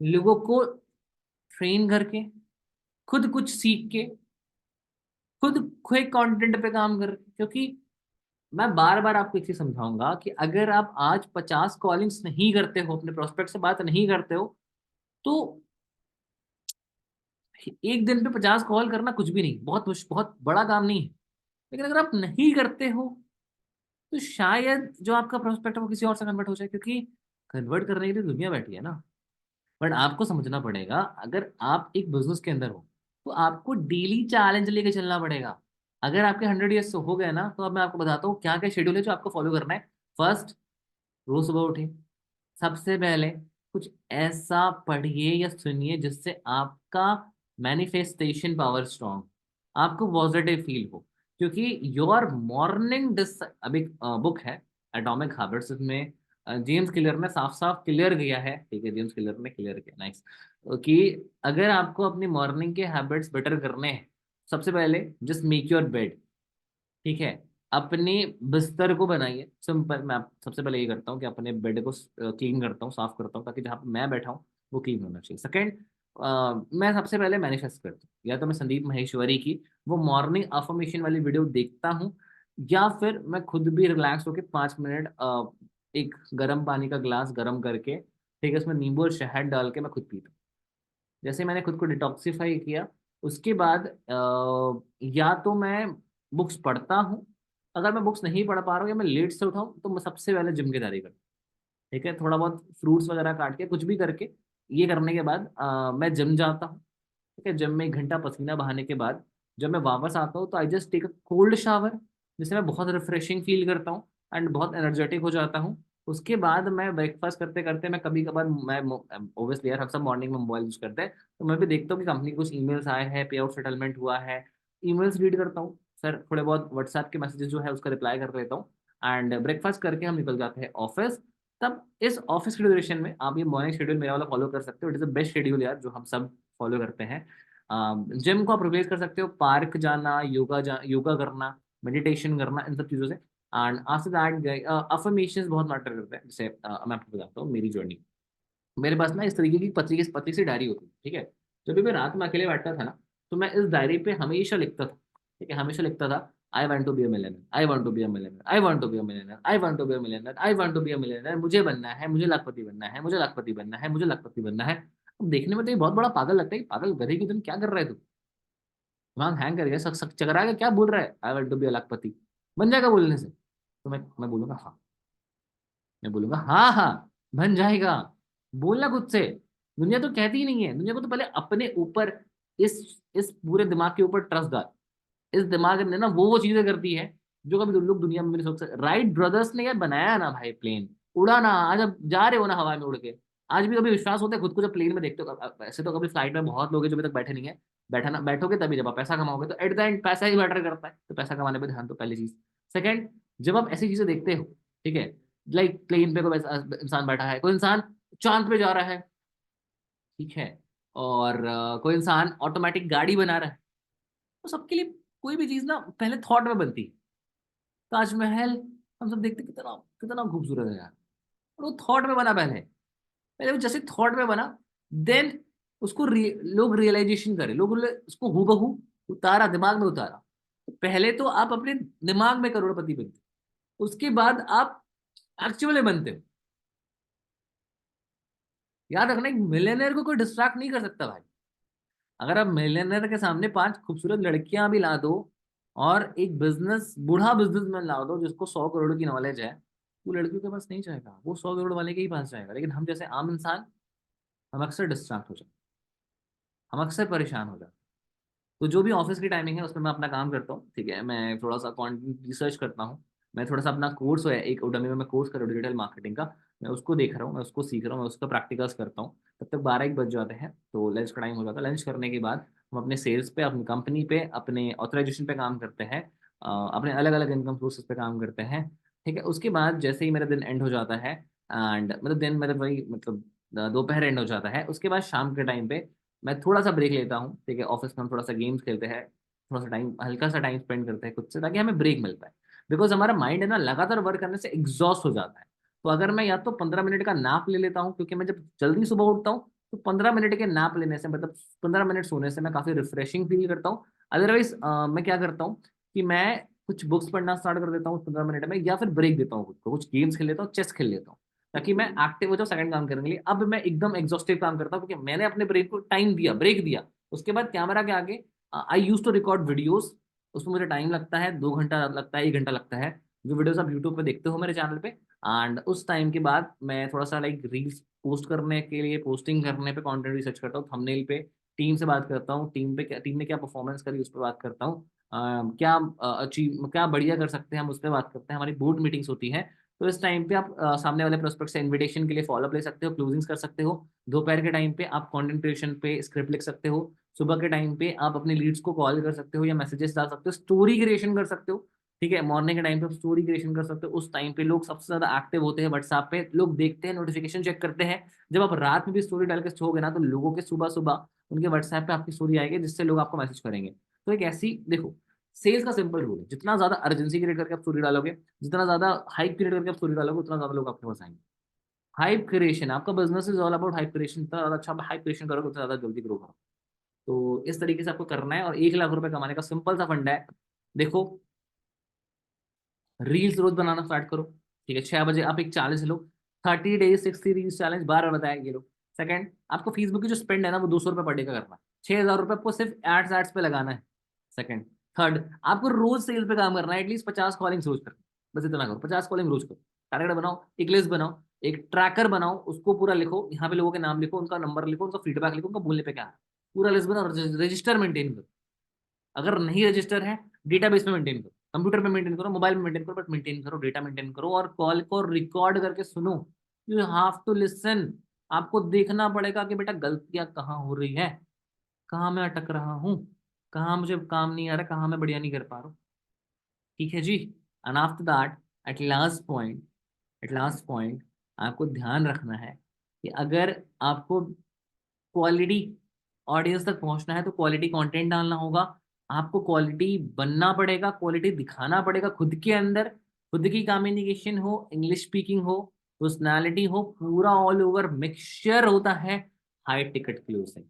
लोगों को ट्रेन करके, खुद कुछ सीख के, खुद कोई कंटेंट पे काम कर, क्योंकि मैं बार बार आपको एक चीज समझाऊंगा कि अगर आप आज 50 कॉलिंग्स नहीं करते हो, अपने प्रोस्पेक्ट से बात नहीं करते हो, तो एक दिन पे 50 कॉल करना कुछ भी नहीं, बहुत बड़ा काम नहीं है। लेकिन अगर आप नहीं करते हो, तो शायद जो आपका प्रोस्पेक्ट है वो किसी और से कन्वर्ट हो जाए, क्योंकि कन्वर्ट करने के लिए दुनिया बैठी है ना। बट आपको समझना पड़ेगा, अगर आप एक बिजनेस के अंदर हो, तो आपको डेली चैलेंज लेके चलना पड़ेगा। अगर आपके 100 ईयर्स हो गए ना, तो अब मैं आपको बताता हूँ क्या क्या शेड्यूल है जो आपको फॉलो करना है। फर्स्ट, रोज सुबह उठिए, सबसे पहले कुछ ऐसा पढ़िए या सुनिए जिससे आपका मैनिफेस्टेशन पावर स्ट्रांग, आपको पॉजिटिव फील हो। क्योंकि योर मॉर्निंग डिस, अब एक बुक है एटॉमिक हैबिट्स, में जेम्स क्लियर ने साफ साफ क्लियर किया है, ठीक है, जेम्स क्लियर ने क्लियर किया, नाइस, कि अगर आपको अपनी मॉर्निंग के हैबिट्स बेटर करने हैं, सबसे पहले जस्ट मेक योर बेड, ठीक है, अपने बिस्तर को बनाइए सिंपल। मैं सबसे पहले ये करता हूँ कि अपने बेड को क्लीन करता हूँ, साफ करता हूँ, ताकि जहाँ पे मैं बैठा हूँ वो क्लीन होना चाहिए। सेकंड, मैं सबसे पहले मैनिफेस्ट करता हूँ, या तो मैं संदीप माहेश्वरी की वो मॉर्निंग अफर्मेशन वाली वीडियो देखता हूँ, या फिर मैं खुद भी रिलैक्स होकर 5 मिनट एक गर्म पानी का ग्लास गर्म करके, ठीक है, उसमें नींबू और शहद डाल के मैं खुद पीता हूँ। जैसे मैंने खुद को डिटॉक्सिफाई किया, उसके बाद या तो मैं बुक्स पढ़ता हूँ, अगर मैं बुक्स नहीं पढ़ पा रहा हूँ या मैं लेट से उठाऊँ, तो मैं सबसे पहले जिम की तैयारी करता हूँ, ठीक है, थोड़ा बहुत फ्रूट्स वगैरह काट के कुछ भी करके। ये करने के बाद मैं जिम जाता हूँ, ठीक है, जिम में 1 घंटा पसीना बहाने के बाद जब मैं वापस आता हूँ, तो I just take a cold shower, जिससे मैं बहुत रिफ्रेशिंग फील करता हूँ एंड बहुत एनर्जेटिक हो जाता हूँ। उसके बाद मैं ब्रेकफास्ट करते करते, मैं कभी कभार, मैं ओब्वियसली यार हम सब मॉर्निंग में मोबाइल यूज करते हैं, तो मैं भी देखता हूँ कि कंपनी के कुछ ईमेल्स आए हैं, पे आउट सेटलमेंट हुआ है, ईमेल्स रीड करता हूँ सर, थोड़े बहुत व्हाट्सएप के मैसेजेस जो है उसका रिप्लाई कर लेता हूँ, एंड ब्रेकफास्ट करके हम निकल जाते हैं ऑफिस। तब इस ऑफिस के ड्यूरेशन में आप ये मॉर्निंग शेड्यूल मेरा वाला फॉलो कर सकते हो, it is the best schedule यार, जो हम सब फॉलो करते हैं। जिम को आप रिप्लेस कर सकते हो, पार्क जाना, योगा करना, मेडिटेशन करना, इन सब चीज़ों से। एंड आफ्टर दैट अफर्मेशंस बहुत मैटर करते हैं। जैसे मैं आपको बताता हूँ मेरी जर्नी। मेरे पास ना इस तरीके की पतली पतली सी डायरी होती है, ठीक है, जब भी मैं रात में अकेले बैठता था ना, तो मैं इस डायरी पे हमेशा लिखता था, ठीक है, हमेशा लिखता था, I want to be a millionaire, I want to be a millionaire, I want to be a millionaire, I want to be a millionaire, I want to be a millionaire, मुझे बनना है, मुझे लाखपति बनना है, मुझे लाखपति बनना है, मुझे लाखपति बनना है। अब देखने में तो ये बहुत बड़ा पागल लगता है कि पागल गधे की तुम क्या कर रहे हो, तू दिमाग हैंग कर गया, सक सक चकरा के क्या बोल रहा है, I want to be a लाखपति। बन जाएगा बोलने से? तो मैं बोलूंगा हाँ, मैं बोलूंगा हाँ हाँ बन जाएगा। बोलना खुद से। दुनिया तो कहती ही नहीं है, दुनिया को तो पहले अपने ऊपर, इस पूरे दिमाग के ऊपर ट्रस्ट डाल। इस दिमाग ने ना वो चीजें करती है जो कभी लोग दुनिया में भी नहीं सोच सकते। राइट ब्रदर्स ने यार बनाया ना भाई प्लेन, उड़ाना। आज अब जा रहे हो ना हवा में उड़ के, आज भी कभी विश्वास होता है खुद को जब प्लेन में देखते हो? ऐसे तो कभी फ्लाइट में बहुत लोग हैं जो अभी तक बैठे नहीं है। बैठा ना बैठोगे तभी जब आप पैसा कमाओगे, तो एट द एंड पैसा ही मैटर करता है, तो पैसा कमाने पे ध्यान दो, पहली चीज। सेकंड, जब आप ऐसी चीजें देखते हो, ठीक है, लाइक प्लेन पे कोई इंसान बैठा है, कोई इंसान चांद पे जा रहा है, ठीक है, और कोई इंसान ऑटोमेटिक गाड़ी बना रहा है, तो सबके लिए कोई भी चीज ना पहले थॉट में बनती है। ताजमहल हम सब देखते कितना कितना खूबसूरत है यार, और वो थॉट में बना पहले। पहले वो जैसे थॉट में बना, देन उसको लोग रियलाइजेशन करे, लोग उसको हूबहू उतारा, दिमाग में उतारा। तो पहले तो आप अपने दिमाग में करोड़पति बनते हो, उसके बाद आप एक्चुअली में बनते हो। याद रखना, एक मिलियनर को कोई डिस्ट्रैक्ट नहीं कर सकता भाई। अगर आप मिलियनर के सामने पांच खूबसूरत लड़कियां भी ला दो, और एक बिजनेस बूढ़ा बिजनेसमैन ला दो जिसको 100 करोड़ की नॉलेज है, वो लड़कियों के पास नहीं जाएगा, वो 100 करोड़ वाले के ही पास जाएगा। लेकिन हम जैसे आम इंसान, हम अक्सर डिस्ट्रैक्ट हो जाते, हम अक्सर परेशान हो जाते। तो जो भी ऑफिस की टाइमिंग है उसमें मैं अपना काम करता हूँ, ठीक है, मैं थोड़ा सा कंटेंट रिसर्च करता हूँ। मैं थोड़ा सा अपना कोर्स है, एक उडमी में मैं कोर्स कर रहा हूँ डिजिटल मार्केटिंग का, मैं उसको देख रहा हूँ, मैं उसको सीख रहा हूँ, मैं उसका प्रैक्टिकल्स करता हूँ। तब तक 12-1 बज जाते हैं, तो लंच का टाइम हो जाता है। लंच करने के बाद हम अपने सेल्स पे, अपनी कंपनी पे, अपने ऑथराइजेशन पे काम करते हैं, अपने अलग अलग इनकम सोर्सेज पे काम करते हैं। ठीक है, उसके बाद जैसे ही मेरा दिन एंड हो जाता है, एंड मतलब दिन मतलब वही मतलब दोपहर एंड हो जाता है, उसके बाद शाम के टाइम पे मैं थोड़ा सा ब्रेक लेता हूँ। ठीक है, ऑफिस में हम थोड़ा सा गेम्स खेलते हैं, थोड़ा सा टाइम, हल्का सा टाइम स्पेंड करते हैं खुद से, ताकि हमें ब्रेक मिल पाए। बिकॉज हमारा माइंड है ना, लगातार वर्क करने से एग्जॉस्ट हो जाता है। तो अगर मैं या तो 15 मिनट का नैप ले लेता हूँ, क्योंकि मैं जब जल्दी सुबह उठता हूँ, तो 15 मिनट के नैप लेने से, मतलब 15 मिनट सोने से मैं काफी रिफ्रेशिंग फील करता हूँ। अदरवाइज मैं क्या करता हूँ कि मैं कुछ बुक्स पढ़ना स्टार्ट कर देता हूँ 15 मिनट में, या फिर ब्रेक देता हूँ खुद को, कुछ गेम्स खेल लेता हूँ, चेस खेल लेता हूँ, ताकि मैं एक्टिव हो जाऊँ सेकंड काम करने के लिए। अब मैं एकदम एग्जॉस्टिव काम करता हूँ, क्योंकि मैंने अपने ब्रेन को टाइम दिया, ब्रेक दिया। उसके बाद कैमरा के आगे आई यूज टू रिकॉर्ड वीडियोस। उसमें मुझे टाइम लगता है, 2 घंटा लगता है, 1 घंटा लगता है, जो वीडियोस आप यूट्यूब पे देखते हो मेरे चैनल पे। एंड उस टाइम के बाद मैं थोड़ा सा लाइक रील्स पोस्ट करने के लिए, पोस्टिंग करने पे कंटेंट रिसर्च करता हूँ, थंबनेल पे टीम से बात करता हूँ, टीम पे क्या, टीम ने क्या परफॉर्मेंस करी उस पर बात करता हूँ, क्या अचीव, क्या बढ़िया कर सकते हैं हम, उस पर बात करते हैं। हमारी बोर्ड मीटिंग्स होती है, तो इस टाइम पे आप सामने वाले प्रोस्पेक्ट से इनविटेशन के लिए फॉलोअप ले सकते हो, क्लोजिंग्स कर सकते हो। दोपहर के टाइम पे आप कंटेंट क्रिएशन पे स्क्रिप्ट लिख सकते हो। सुबह के टाइम पे आप अपने लीड्स को कॉल कर सकते हो या मैसेजेस डाल सकते हो, स्टोरी क्रिएशन कर सकते हो। ठीक है, मॉर्निंग के टाइम पे स्टोरी क्रिएशन कर सकते हो। उस टाइम पे लोग सबसे ज्यादा एक्टिव होते हैं व्हाट्सएप पे, लोग देखते हैं, नोटिफिकेशन चेक करते हैं। जब आप रात में भी स्टोरी डाल के सोओगे ना, तो लोगों के सुबह सुबह उनके व्हाट्सएप पे आपकी स्टोरी आएगी, जिससे लोग आपको मैसेज करेंगे। तो एक ऐसी देखो, सेल्स का सिंपल रूल है, जितना ज्यादा अर्जेंसी क्रिएट करके आप स्टोरी डालोगे, जितना ज्यादा हाइप क्रिएट करके आप स्टोरी डालोगे, उतना ज्यादा लोग आपके पास आएंगे। हाइप क्रिएशन, आपका business is all about hype creation. जितना ज्यादा अच्छा हाइप क्रिएशन करोगे, उतना ज्यादा जल्दी ग्रो करोगे। तो इस तरीके से आपको करना है, और 1 लाख रुपए कमाने का सिंपल सा फंडा है। देखो, रील्स रोज बनाना स्टार्ट करो। ठीक है, 6 बजे आप एक चैलेंज लो, 30 डेज 60 रील्स चैलेंज, 12 बताया ये लो। सेकंड, आपको फेसबुक की जो स्पेंड है ना, वो 200 रुपये पर डे का करना है। 6,000 रुपये आपको सिर्फ एड्स एड्स पे लगाना है। सेकंड। थर्ड, आपको रोज सेल पे काम करना है, एटलीस्ट 50 कॉलिंग रोज करना है। बस इतना करो, 50 कॉलिंग रोज करो। टारगेट बनाओ, एक लिस्ट बनाओ, एक ट्रैकर बनाओ, उसको पूरा लिखो, यहाँ पे लोगों के नाम लिखो, उनका नंबर लिखो, उनका फीडबैक लिखो, उनका बोलने पे क्या है, पूरा लिस्ट बनाओ। रजिस्टर मेंटेन करो। अगर नहीं रजिस्टर है, डेटाबेस में मेंटेन करो, कंप्यूटर पे मेंटेन करो, मोबाइल में मेंटेन करो, बट मेंटेन करो, डेटा मेंटेन करो, और कॉल को रिकॉर्ड करके सुनो। You have to listen. आपको देखना पड़ेगा कि बेटा गलतियां कहाँ हो रही है, कहाँ मैं अटक रहा हूँ, कहाँ मुझे काम नहीं आ रहा, कहाँ मैं बढ़िया नहीं कर पा रहा हूँ। ठीक है जी। And after that, at last point, at last point, आपको ध्यान रखना है कि अगर आपको क्वालिटी ऑडियंस तक पहुंचना है, तो क्वालिटी कंटेंट डालना होगा। आपको क्वालिटी बनना पड़ेगा, क्वालिटी दिखाना पड़ेगा खुद के अंदर। खुद की कम्युनिकेशन हो, इंग्लिश स्पीकिंग हो, पर्सनालिटी हो, पूरा ऑल ओवर मिक्सचर होता है high ticket closing.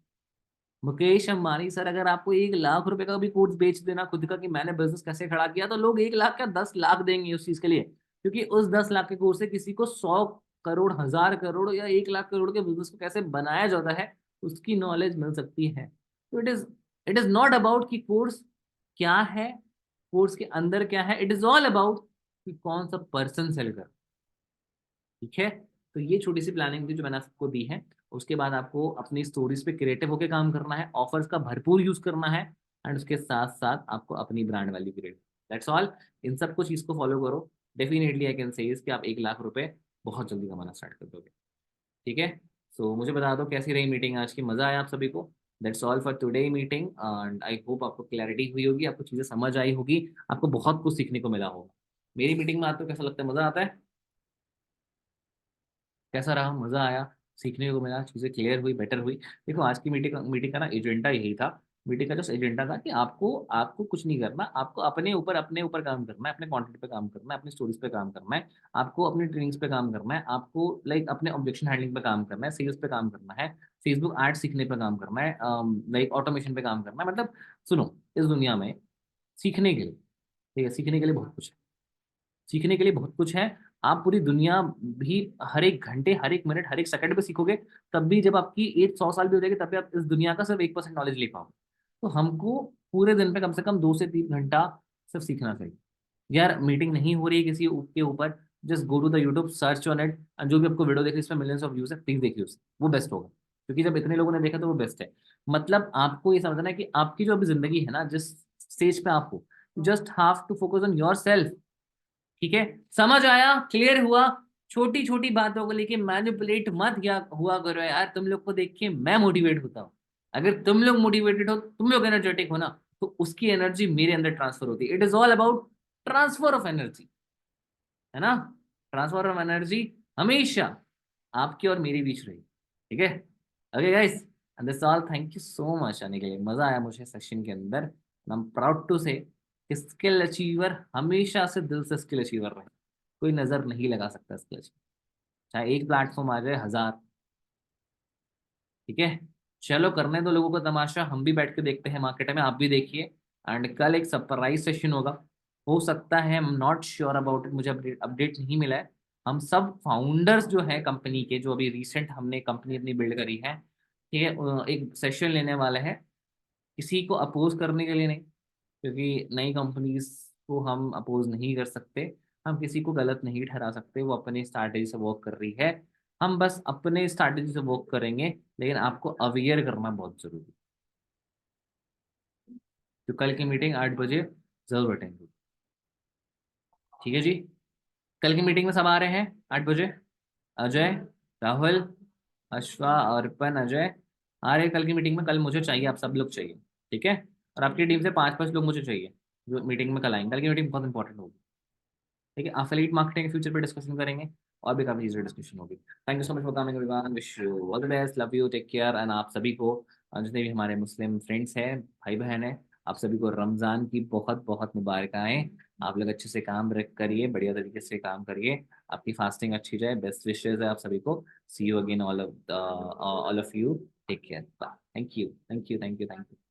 Mukesh Ambani sir अगर आपको 1 लाख रुपए का भी कोर्स बेच देना खुद का कि मैंने बिजनेस कैसे खड़ा किया, तो लोग 1 लाख क्या 10 लाख देंगे उस चीज के लिए, क्योंकि उस 10 लाख के कोर्स से किसी को 100 करोड़, 1000 करोड़ या 1 लाख करोड़ के बिजनेस को कैसे बनाया जाता है उसकी नॉलेज मिल सकती है। तो इट इज नॉट अबाउट कि कोर्स क्या है, कोर्स के अंदर क्या है, इट इज ऑल अबाउट कि कौन सा पर्सन सेल कर। ठीक है, तो ये छोटी सी प्लानिंग थी जो मैंने आपको दी है। उसके बाद आपको अपनी स्टोरीज पे क्रिएटिव होकर काम करना है, ऑफर्स का भरपूर यूज करना है, एंड उसके साथ साथ आपको अपनी brand value create. That's all. इन सबको चीज को फॉलो करो, डेफिनेटली आई कैन से कि आप 1 लाख रुपए बहुत जल्दी कमाना स्टार्ट कर दोगे। ठीक है, सो मुझे बता दो कैसी रही मीटिंग आज की, मजा आया आप सभी को? That's all for today meeting, and I hope आपको क्लैरिटी हुई होगी, आपको चीजें समझ आई होगी, आपको बहुत कुछ सीखने को मिला होगा। मेरी मीटिंग में आपको कैसा लगता है, मजा आता है? कैसा रहा, मजा आया? सीखने को मिला, चीजें क्लियर हुई, बेटर हुई? देखो आज की मीटिंग का ना एजेंडा यही था। मीटिंग का जो एजेंडा था कि आपको आपको कुछ नहीं करना, आपको अपने ऊपर काम करना है, अपने कंटेंट पे काम करना है, अपनी स्टोरीज पे काम करना है, आपको अपनी ट्रेनिंग्स पे काम करना है, आपको लाइक अपने ऑब्जेक्शन हैंडलिंग पे काम करना है, सेल्स पे काम करना है, फेसबुक एड सीखने पे काम करना है, लाइक ऑटोमेशन पे काम करना है। मतलब सुनो, इस दुनिया में सीखने के लिए, ठीक है, सीखने के लिए बहुत कुछ है, सीखने के लिए बहुत कुछ है। आप पूरी दुनिया भी हर एक घंटे, हर एक मिनट, हर एक सेकंड पे सीखोगे, तब भी जब आपकी एज 100 साल भी हो जाएगी तब भी आप इस दुनिया का सिर्फ 1% नॉलेज ले पाओगे। तो हमको पूरे दिन पे कम से कम 2 से 3 घंटा सिर्फ सीखना चाहिए। यार मीटिंग नहीं हो रही है किसी के ऊपर, just go to the YouTube, search on it, जो भी आपको वीडियो देख रही है इसमें मिलियंस ऑफ व्यूज है, प्लीज देखिए उसे, वो बेस्ट होगा, क्योंकि जब इतने लोगों ने देखा तो वो बेस्ट है। मतलब आपको ये समझना है कि आपकी जो अभी जिंदगी है ना, जिस स्टेज पे आप हो, just have to focus on yourself. ठीक है, समझ आया, क्लियर हुआ? छोटी छोटी बातों को लेके मैनिपुलेट मत किया हुआ करो यार, तुम लोग को देख के मैं मोटिवेट होता हूँ। अगर तुम लोग मोटिवेटेड हो, तुम लोग एनर्जेटिक हो ना, तो उसकी एनर्जी मेरे अंदर ट्रांसफर होती है। It is all about transfer of energy, है ना? ट्रांसफर ऑफ एनर्जी हमेशा आपकी और मेरी बीच रही। ठीक है, okay guys, and this all, thank you so much आने के लिए, मजा आया मुझे सेशन के अंदर। आई एम प्राउड टू से स्किल अचीवर हमेशा से दिल से स्किल अचीवर रहे, कोई नजर नहीं लगा सकता स्किल अचीवर, चाहे एक प्लेटफॉर्म आ जाए 1000। ठीक है, चलो करने दो लोगों को तमाशा, हम भी बैठ के देखते हैं मार्केट में, आप भी देखिए। एंड कल एक सरप्राइज सेशन होगा, हो सकता है, I am not sure about it, मुझे अपडेट अपडेट नहीं मिला है। हम सब फाउंडर्स जो है कंपनी के, जो अभी रिसेंट हमने कंपनी अपनी बिल्ड करी है, ठीक है, एक सेशन लेने वाले हैं, किसी को अपोज करने के लिए नहीं, क्योंकि नई कंपनीज को हम अपोज नहीं कर सकते, हम किसी को गलत नहीं ठहरा सकते, वो अपनी स्ट्रैटेजी से वर्क कर रही है, हम बस अपने स्ट्रैटेजी से वर्क करेंगे, लेकिन आपको अवेयर करना बहुत जरूरी है। तो कल की मीटिंग 8 बजे जरूर अटेंड करो। ठीक है जी, कल की मीटिंग में सब आ रहे हैं 8 बजे? अजय, राहुल, अश्वा, अर्पण, अजय आ रहे हैं कल की मीटिंग में? कल मुझे चाहिए, आप सब लोग चाहिए। ठीक है, और आपकी टीम से 5-5 लोग मुझे चाहिए जो मीटिंग में कल आएंगे। कल की मीटिंग बहुत इंपॉर्टेंट होगी। ठीक है, अफिलिएट मार्केटिंग फ्यूचर पे डिस्कशन करेंगे, और भी काफी चीजें डिस्कशन होगी। Thank you so much for coming everyone, wish you all the best, love you, take care. And आप सभी को, जितने भी हमारे मुस्लिम फ्रेंड्स हैं, भाई बहन हैं, आप सभी को रमजान की बहुत बहुत मुबारकाएं। आप लोग अच्छे से काम रख करिए, बढ़िया तरीके से काम करिए, आपकी फास्टिंग अच्छी जाए, बेस्ट विशेज है आप सभी को। See you again all of you, take care, thank you, thank you, thank you, thank you.